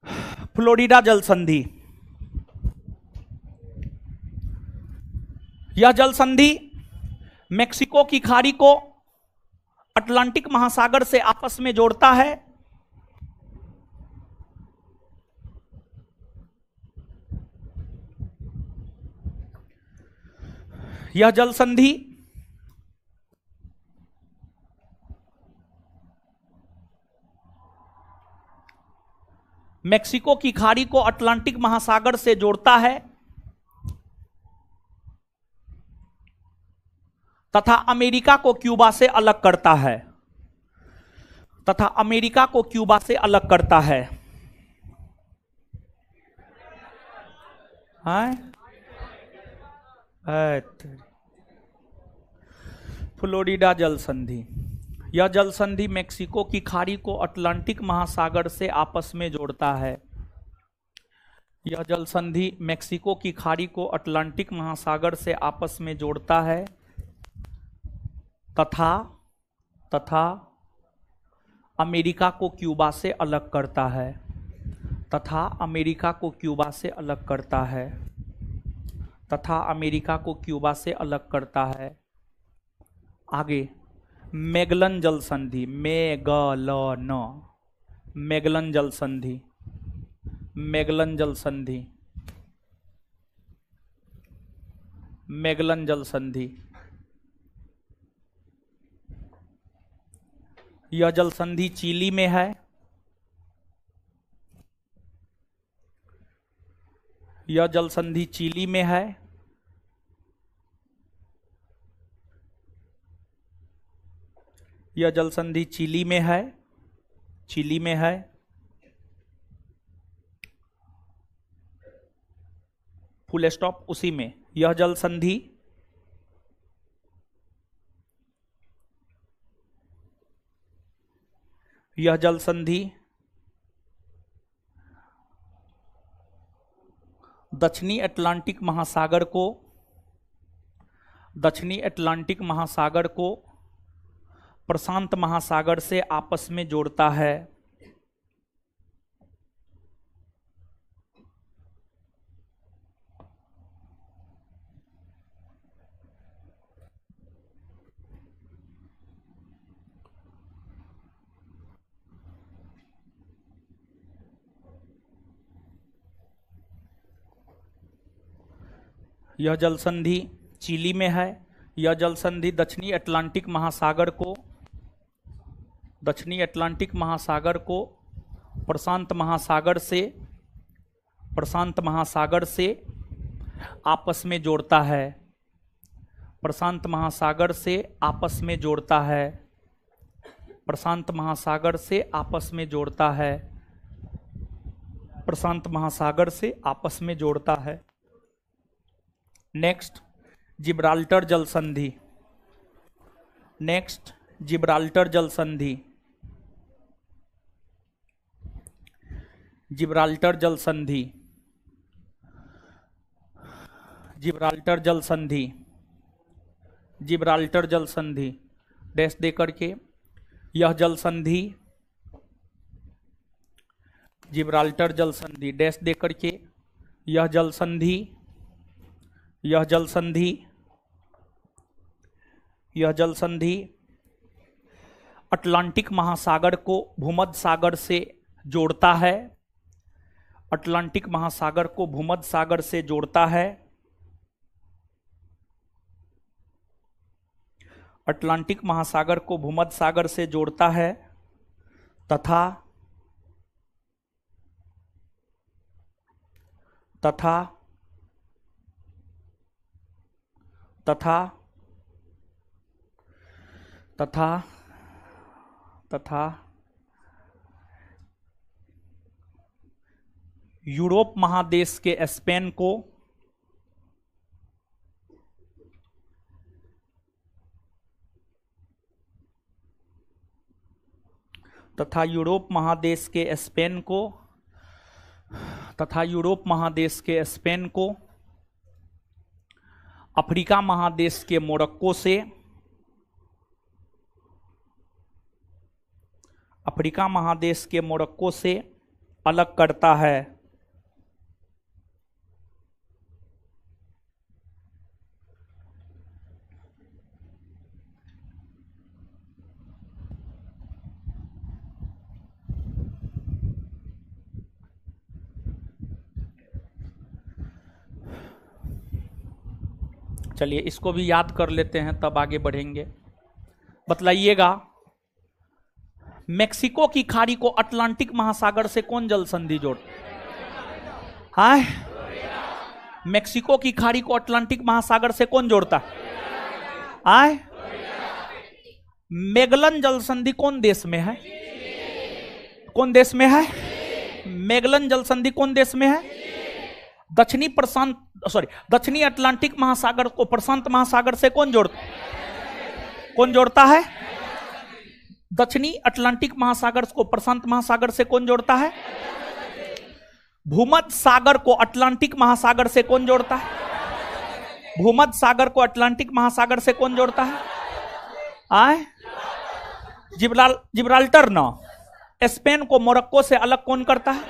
फ्लोरिडा जल संधि। यह जल संधि मेक्सिको की खाड़ी को अटलांटिक महासागर से आपस में जोड़ता है। यह जल संधि मेक्सिको की खाड़ी को अटलांटिक महासागर से जोड़ता है तथा अमेरिका को क्यूबा से अलग करता है, तथा अमेरिका को क्यूबा से अलग करता है। फ्लोरिडा जल संधि। यह जल संधि मेक्सिको की खाड़ी को अटलांटिक महासागर से आपस में जोड़ता है। यह जल संधि मेक्सिको की खाड़ी को अटलांटिक महासागर से आपस में जोड़ता है तथा अमेरिका को क्यूबा से अलग करता है, तथा अमेरिका को क्यूबा से अलग करता है, तथा अमेरिका को क्यूबा से अलग करता है। आगे मैगलन जल संधि। मैगलन जल संधि। मैगलन जल संधि। मैगलन जल संधि। यह जल संधि चिली में है। यह जल संधि चिली में है। यह जल संधि चिली में है। चिली में है। फुल स्टॉप उसी में। यह जल संधि यह जल संधि दक्षिणी अटलांटिक महासागर को प्रशांत महासागर से आपस में जोड़ता है। यह जल संधि चिली में है। यह जल संधि दक्षिणी अटलांटिक महासागर को प्रशांत महासागर से आपस में जोड़ता है। प्रशांत महासागर से आपस में जोड़ता है। प्रशांत महासागर से आपस में जोड़ता है। प्रशांत महासागर से आपस में जोड़ता है। नेक्स्ट जिब्राल्टर जल संधि। नेक्स्ट जिब्राल्टर जल संधि। जिब्राल्टर जल संधि। जिब्राल्टर जल संधि। जिब्राल्टर जल संधि डैश दे करके यह जल संधि जिब्राल्टर जल संधि डैश दे करके यह जल संधि यह जल संधि यह जल संधि अटलांटिक महासागर को भूमध्य सागर से जोड़ता है। अटलांटिक महासागर को भूमध्य सागर से जोड़ता है। अटलांटिक महासागर को भूमध्य सागर से जोड़ता है तथा तथा तथा तथा तथा यूरोप महादेश के स्पेन को तथा यूरोप महादेश के स्पेन को तथा यूरोप महादेश के स्पेन को अफ्रीका महादेश के मोरक्को से अफ्रीका महादेश के मोरक्को से अलग करता है। चलिए इसको भी याद कर लेते हैं तब आगे बढ़ेंगे। बतलाइएगा, मेक्सिको की खाड़ी को अटलांटिक महासागर से कौन जल संधि जोड़ता है? मेक्सिको की खाड़ी को अटलांटिक महासागर से कौन जोड़ता है? मैगलन जल संधि कौन देश में है? कौन देश में है? मैगलन जल संधि कौन देश में है? दक्षिणी अटलांटिक महासागर को प्रशांत महासागर से कौन जोड़ता है? दक्षिणी अटलांटिक महासागर को प्रशांत महासागर से कौन जोड़ता है? भूमध्य सागर को अटलांटिक महासागर से कौन जोड़ता है? भूमध्य सागर को अटलांटिक महासागर से कौन जोड़ता है? जिब्राल्टर ना, स्पेन को मोरक्को से अलग कौन करता है?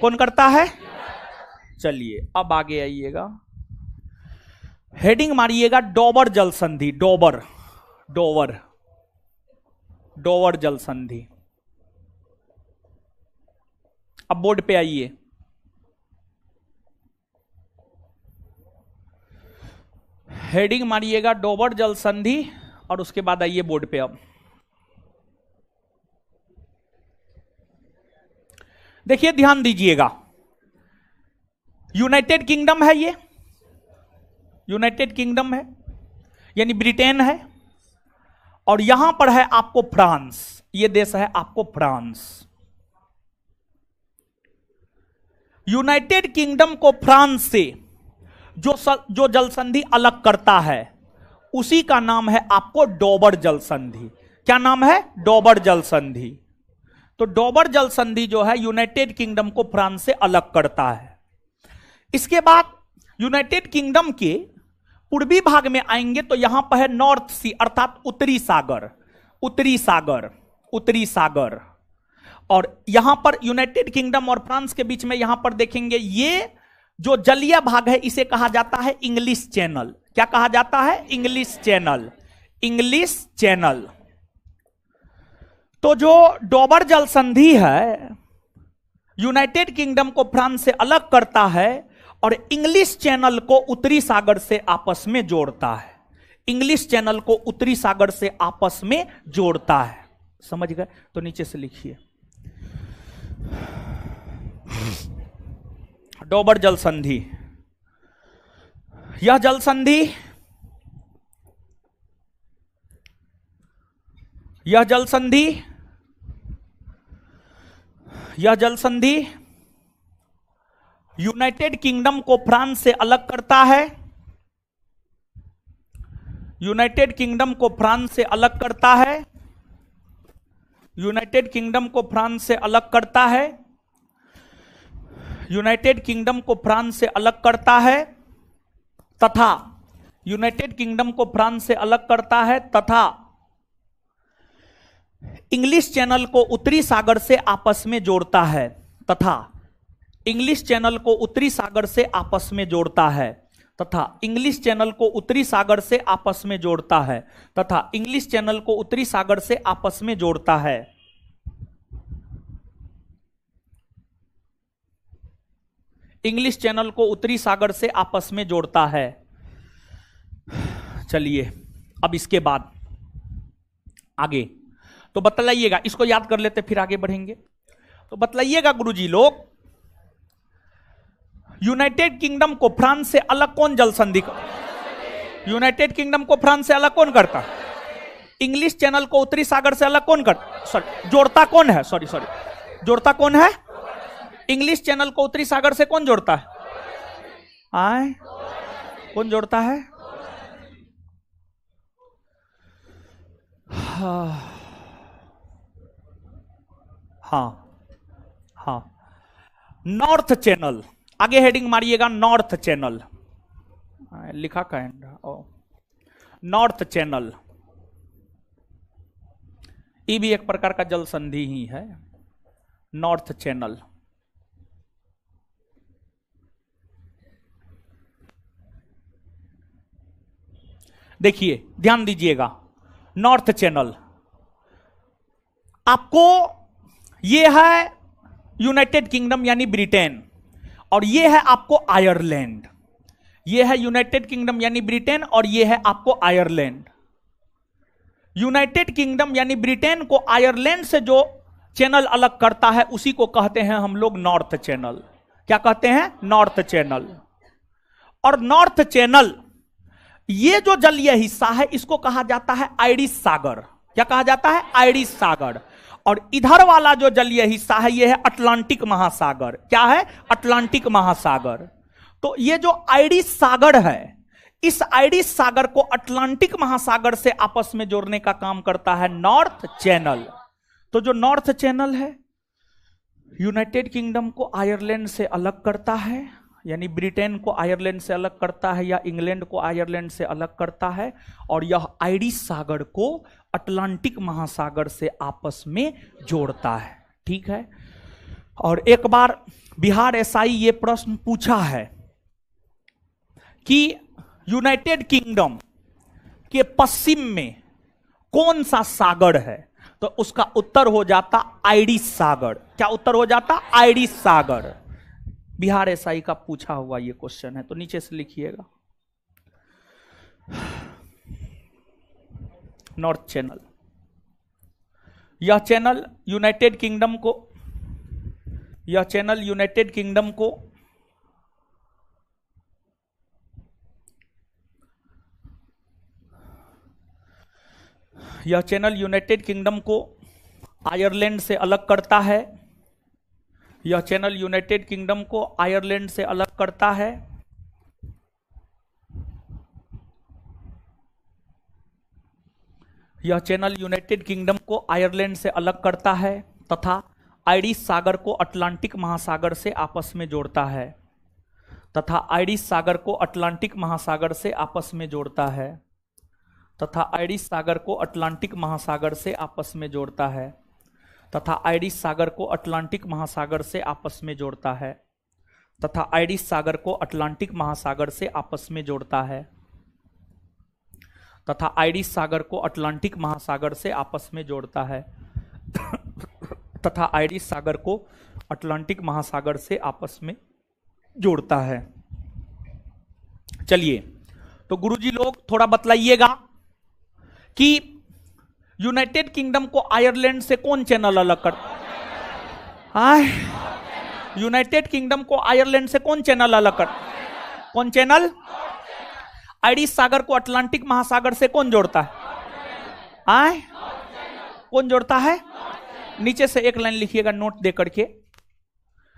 कौन करता है? चलिए अब आगे आइएगा, हेडिंग मारिएगा डोबर जल संधि। डोबर जल संधि। अब बोर्ड पे आइए, हेडिंग मारिएगा डोबर जल संधि और उसके बाद आइए बोर्ड पे। अब देखिए ध्यान दीजिएगा, यूनाइटेड किंगडम है, ये यूनाइटेड किंगडम है यानी ब्रिटेन है, और यहां पर है आपको फ्रांस, ये देश है आपको फ्रांस। यूनाइटेड किंगडम को फ्रांस से जो जल संधि अलग करता है उसी का नाम है आपको डोबर जल संधि। क्या नाम है? डोबर जल संधि। तो डोबर जल संधि जो है यूनाइटेड किंगडम को फ्रांस से अलग करता है। इसके बाद यूनाइटेड किंगडम के पूर्वी भाग में आएंगे तो यहां पर है नॉर्थ सी अर्थात उत्तरी सागर। और यहां पर यूनाइटेड किंगडम और फ्रांस के बीच में यहां पर देखेंगे ये जो जलीय भाग है इसे कहा जाता है इंग्लिश चैनल। क्या कहा जाता है? English channel. तो जो डोबर जल संधि है यूनाइटेड किंगडम को फ्रांस से अलग करता है और इंग्लिश चैनल को उत्तरी सागर से आपस में जोड़ता है। इंग्लिश चैनल को उत्तरी सागर से आपस में जोड़ता है। समझ गए? तो नीचे से लिखिए, डोबर जल संधि। यह जल संधि यूनाइटेड किंगडम को फ्रांस से अलग करता है। यूनाइटेड किंगडम को फ्रांस से अलग करता है। यूनाइटेड किंगडम को फ्रांस से अलग करता है। यूनाइटेड किंगडम को फ्रांस से अलग करता है तथा यूनाइटेड किंगडम को फ्रांस से अलग करता है तथा इंग्लिश चैनल को उत्तरी सागर से आपस में जोड़ता है तथा इंग्लिश चैनल को उत्तरी सागर से आपस में जोड़ता है तथा इंग्लिश चैनल को उत्तरी सागर से आपस में जोड़ता है तथा इंग्लिश चैनल को उत्तरी सागर से आपस में जोड़ता है। इंग्लिश चैनल को उत्तरी सागर से आपस में जोड़ता है। चलिए अब इसके बाद आगे तो बतलाइएगा, इसको याद कर लेते फिर आगे बढ़ेंगे। तो बतलाइएगा गुरुजी लोग, यूनाइटेड किंगडम को फ्रांस से अलग कौन जल संधि यूनाइटेड किंगडम को फ्रांस से अलग कौन करता? इंग्लिश चैनल को उत्तरी सागर से अलग कौन करता? जोड़ता कौन है? जोड़ता कौन है? इंग्लिश चैनल को उत्तरी सागर से कौन जोड़ता है? कौन जोड़ता है? हाँ, नॉर्थ चैनल। आगे हेडिंग मारिएगा नॉर्थ चैनल। लिखा का है नॉर्थ चैनल। ये भी एक प्रकार का जल संधि ही है। North channel. देखिए ध्यान दीजिएगा, नॉर्थ चैनल आपको, ये है यूनाइटेड किंगडम यानी ब्रिटेन, और ये है आपको आयरलैंड। ये है यूनाइटेड किंगडम यानी ब्रिटेन, और ये है आपको आयरलैंड। यूनाइटेड किंगडम यानी ब्रिटेन को आयरलैंड से जो चैनल अलग करता है उसी को कहते हैं हम लोग नॉर्थ चैनल। क्या कहते हैं? North channel. और नॉर्थ चैनल, ये जो जलीय हिस्सा है इसको कहा जाता है आयरिश सागर। क्या कहा जाता है? आयरिश सागर। और इधर वाला जो जलीय हिस्सा है यह है अटलांटिक महासागर। क्या है? अटलांटिक महासागर। तो ये जो आयरिश सागर है, इस आयरिश सागर को अटलांटिक महासागर से आपस में जोड़ने का काम करता है नॉर्थ चैनल। तो जो नॉर्थ चैनल है यूनाइटेड किंगडम को आयरलैंड से अलग करता है, यानी ब्रिटेन को आयरलैंड से अलग करता है या इंग्लैंड को आयरलैंड से अलग करता है, और यह आयरिश सागर को अटलांटिक महासागर से आपस में जोड़ता है। ठीक है। और एक बार बिहार एसआई ये प्रश्न पूछा है कि यूनाइटेड किंगडम के पश्चिम में कौन सा सागर है, तो उसका उत्तर हो जाता आयरिश सागर। क्या उत्तर हो जाता? आयरिश सागर। बिहार एसआई का पूछा हुआ ये क्वेश्चन है, तो नीचे से लिखिएगा। नॉर्थ चैनल, यह चैनल यूनाइटेड किंगडम को, यह चैनल यूनाइटेड किंगडम को यह चैनल यूनाइटेड किंगडम को आयरलैंड से अलग करता है। यह चैनल यूनाइटेड किंगडम को आयरलैंड से अलग करता है। यह चैनल यूनाइटेड किंगडम को आयरलैंड से अलग करता है तथा आयरिश सागर को अटलांटिक महासागर से आपस में जोड़ता है, तथा आयरिश सागर को अटलांटिक महासागर से आपस में जोड़ता है, तथा आयरिश सागर को अटलांटिक महासागर से आपस में जोड़ता है, तथा आयरिश सागर को अटलांटिक महासागर से आपस में जोड़ता है, तथा आयरिश सागर को अटलांटिक महासागर से आपस में जोड़ता है, तथा आयरिश सागर को अटलांटिक महासागर से आपस में जोड़ता है, तथा आयरिश सागर को अटलांटिक महासागर से आपस में जोड़ता है। चलिए, तो गुरुजी लोग थोड़ा बतलाइएगा कि यूनाइटेड किंगडम को आयरलैंड से कौन चैनल अलग करता है? यूनाइटेड किंगडम को आयरलैंड से कौन चैनल अलग कर? कौन चैनल? आयरिश सागर को अटलांटिक महासागर से कौन जोड़ता है? आए? कौन जोड़ता है? नीचे से एक लाइन लिखिएगा नोट दे करके।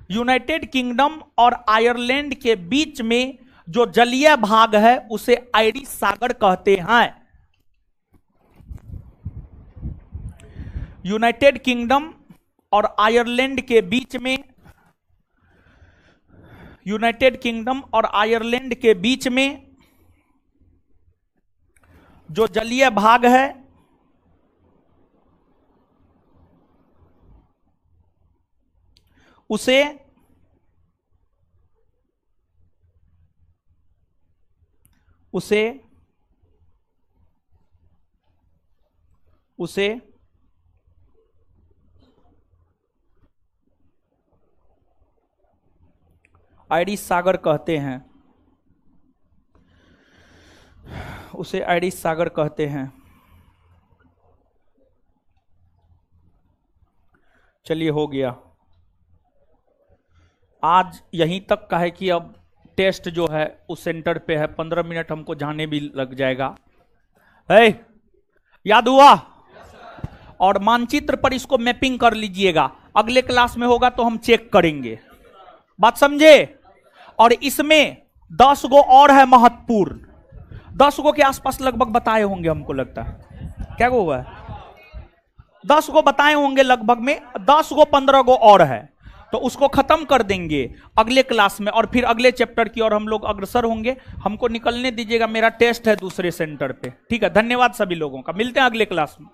यूनाइटेड किंगडम और आयरलैंड के बीच में जो जलीय भाग है उसे आयरिश सागर कहते हैं। यूनाइटेड किंगडम और आयरलैंड के बीच में, यूनाइटेड किंगडम और आयरलैंड के बीच में जो जलीय भाग है उसे उसे उसे आयरिश सागर कहते हैं। उसे आयरिश सागर कहते हैं। चलिए, हो गया। आज यहीं तक का है कि अब टेस्ट जो है उस सेंटर पे है, 15 मिनट हमको जाने भी लग जाएगा। है याद हुआ? और मानचित्र पर इसको मैपिंग कर लीजिएगा, अगले क्लास में होगा तो हम चेक करेंगे। बात समझे? और इसमें 10 गो और है महत्वपूर्ण, 10 गो के आसपास लगभग बताए होंगे हमको लगता है। क्या गो हुआ है? 10 गो बताए होंगे लगभग में, 10 गो 15 गो और है, तो उसको खत्म कर देंगे अगले क्लास में, और फिर अगले चैप्टर की ओर हम लोग अग्रसर होंगे। हमको निकलने दीजिएगा, मेरा टेस्ट है दूसरे सेंटर पे। ठीक है, धन्यवाद सभी लोगों का, मिलते हैं अगले क्लास में।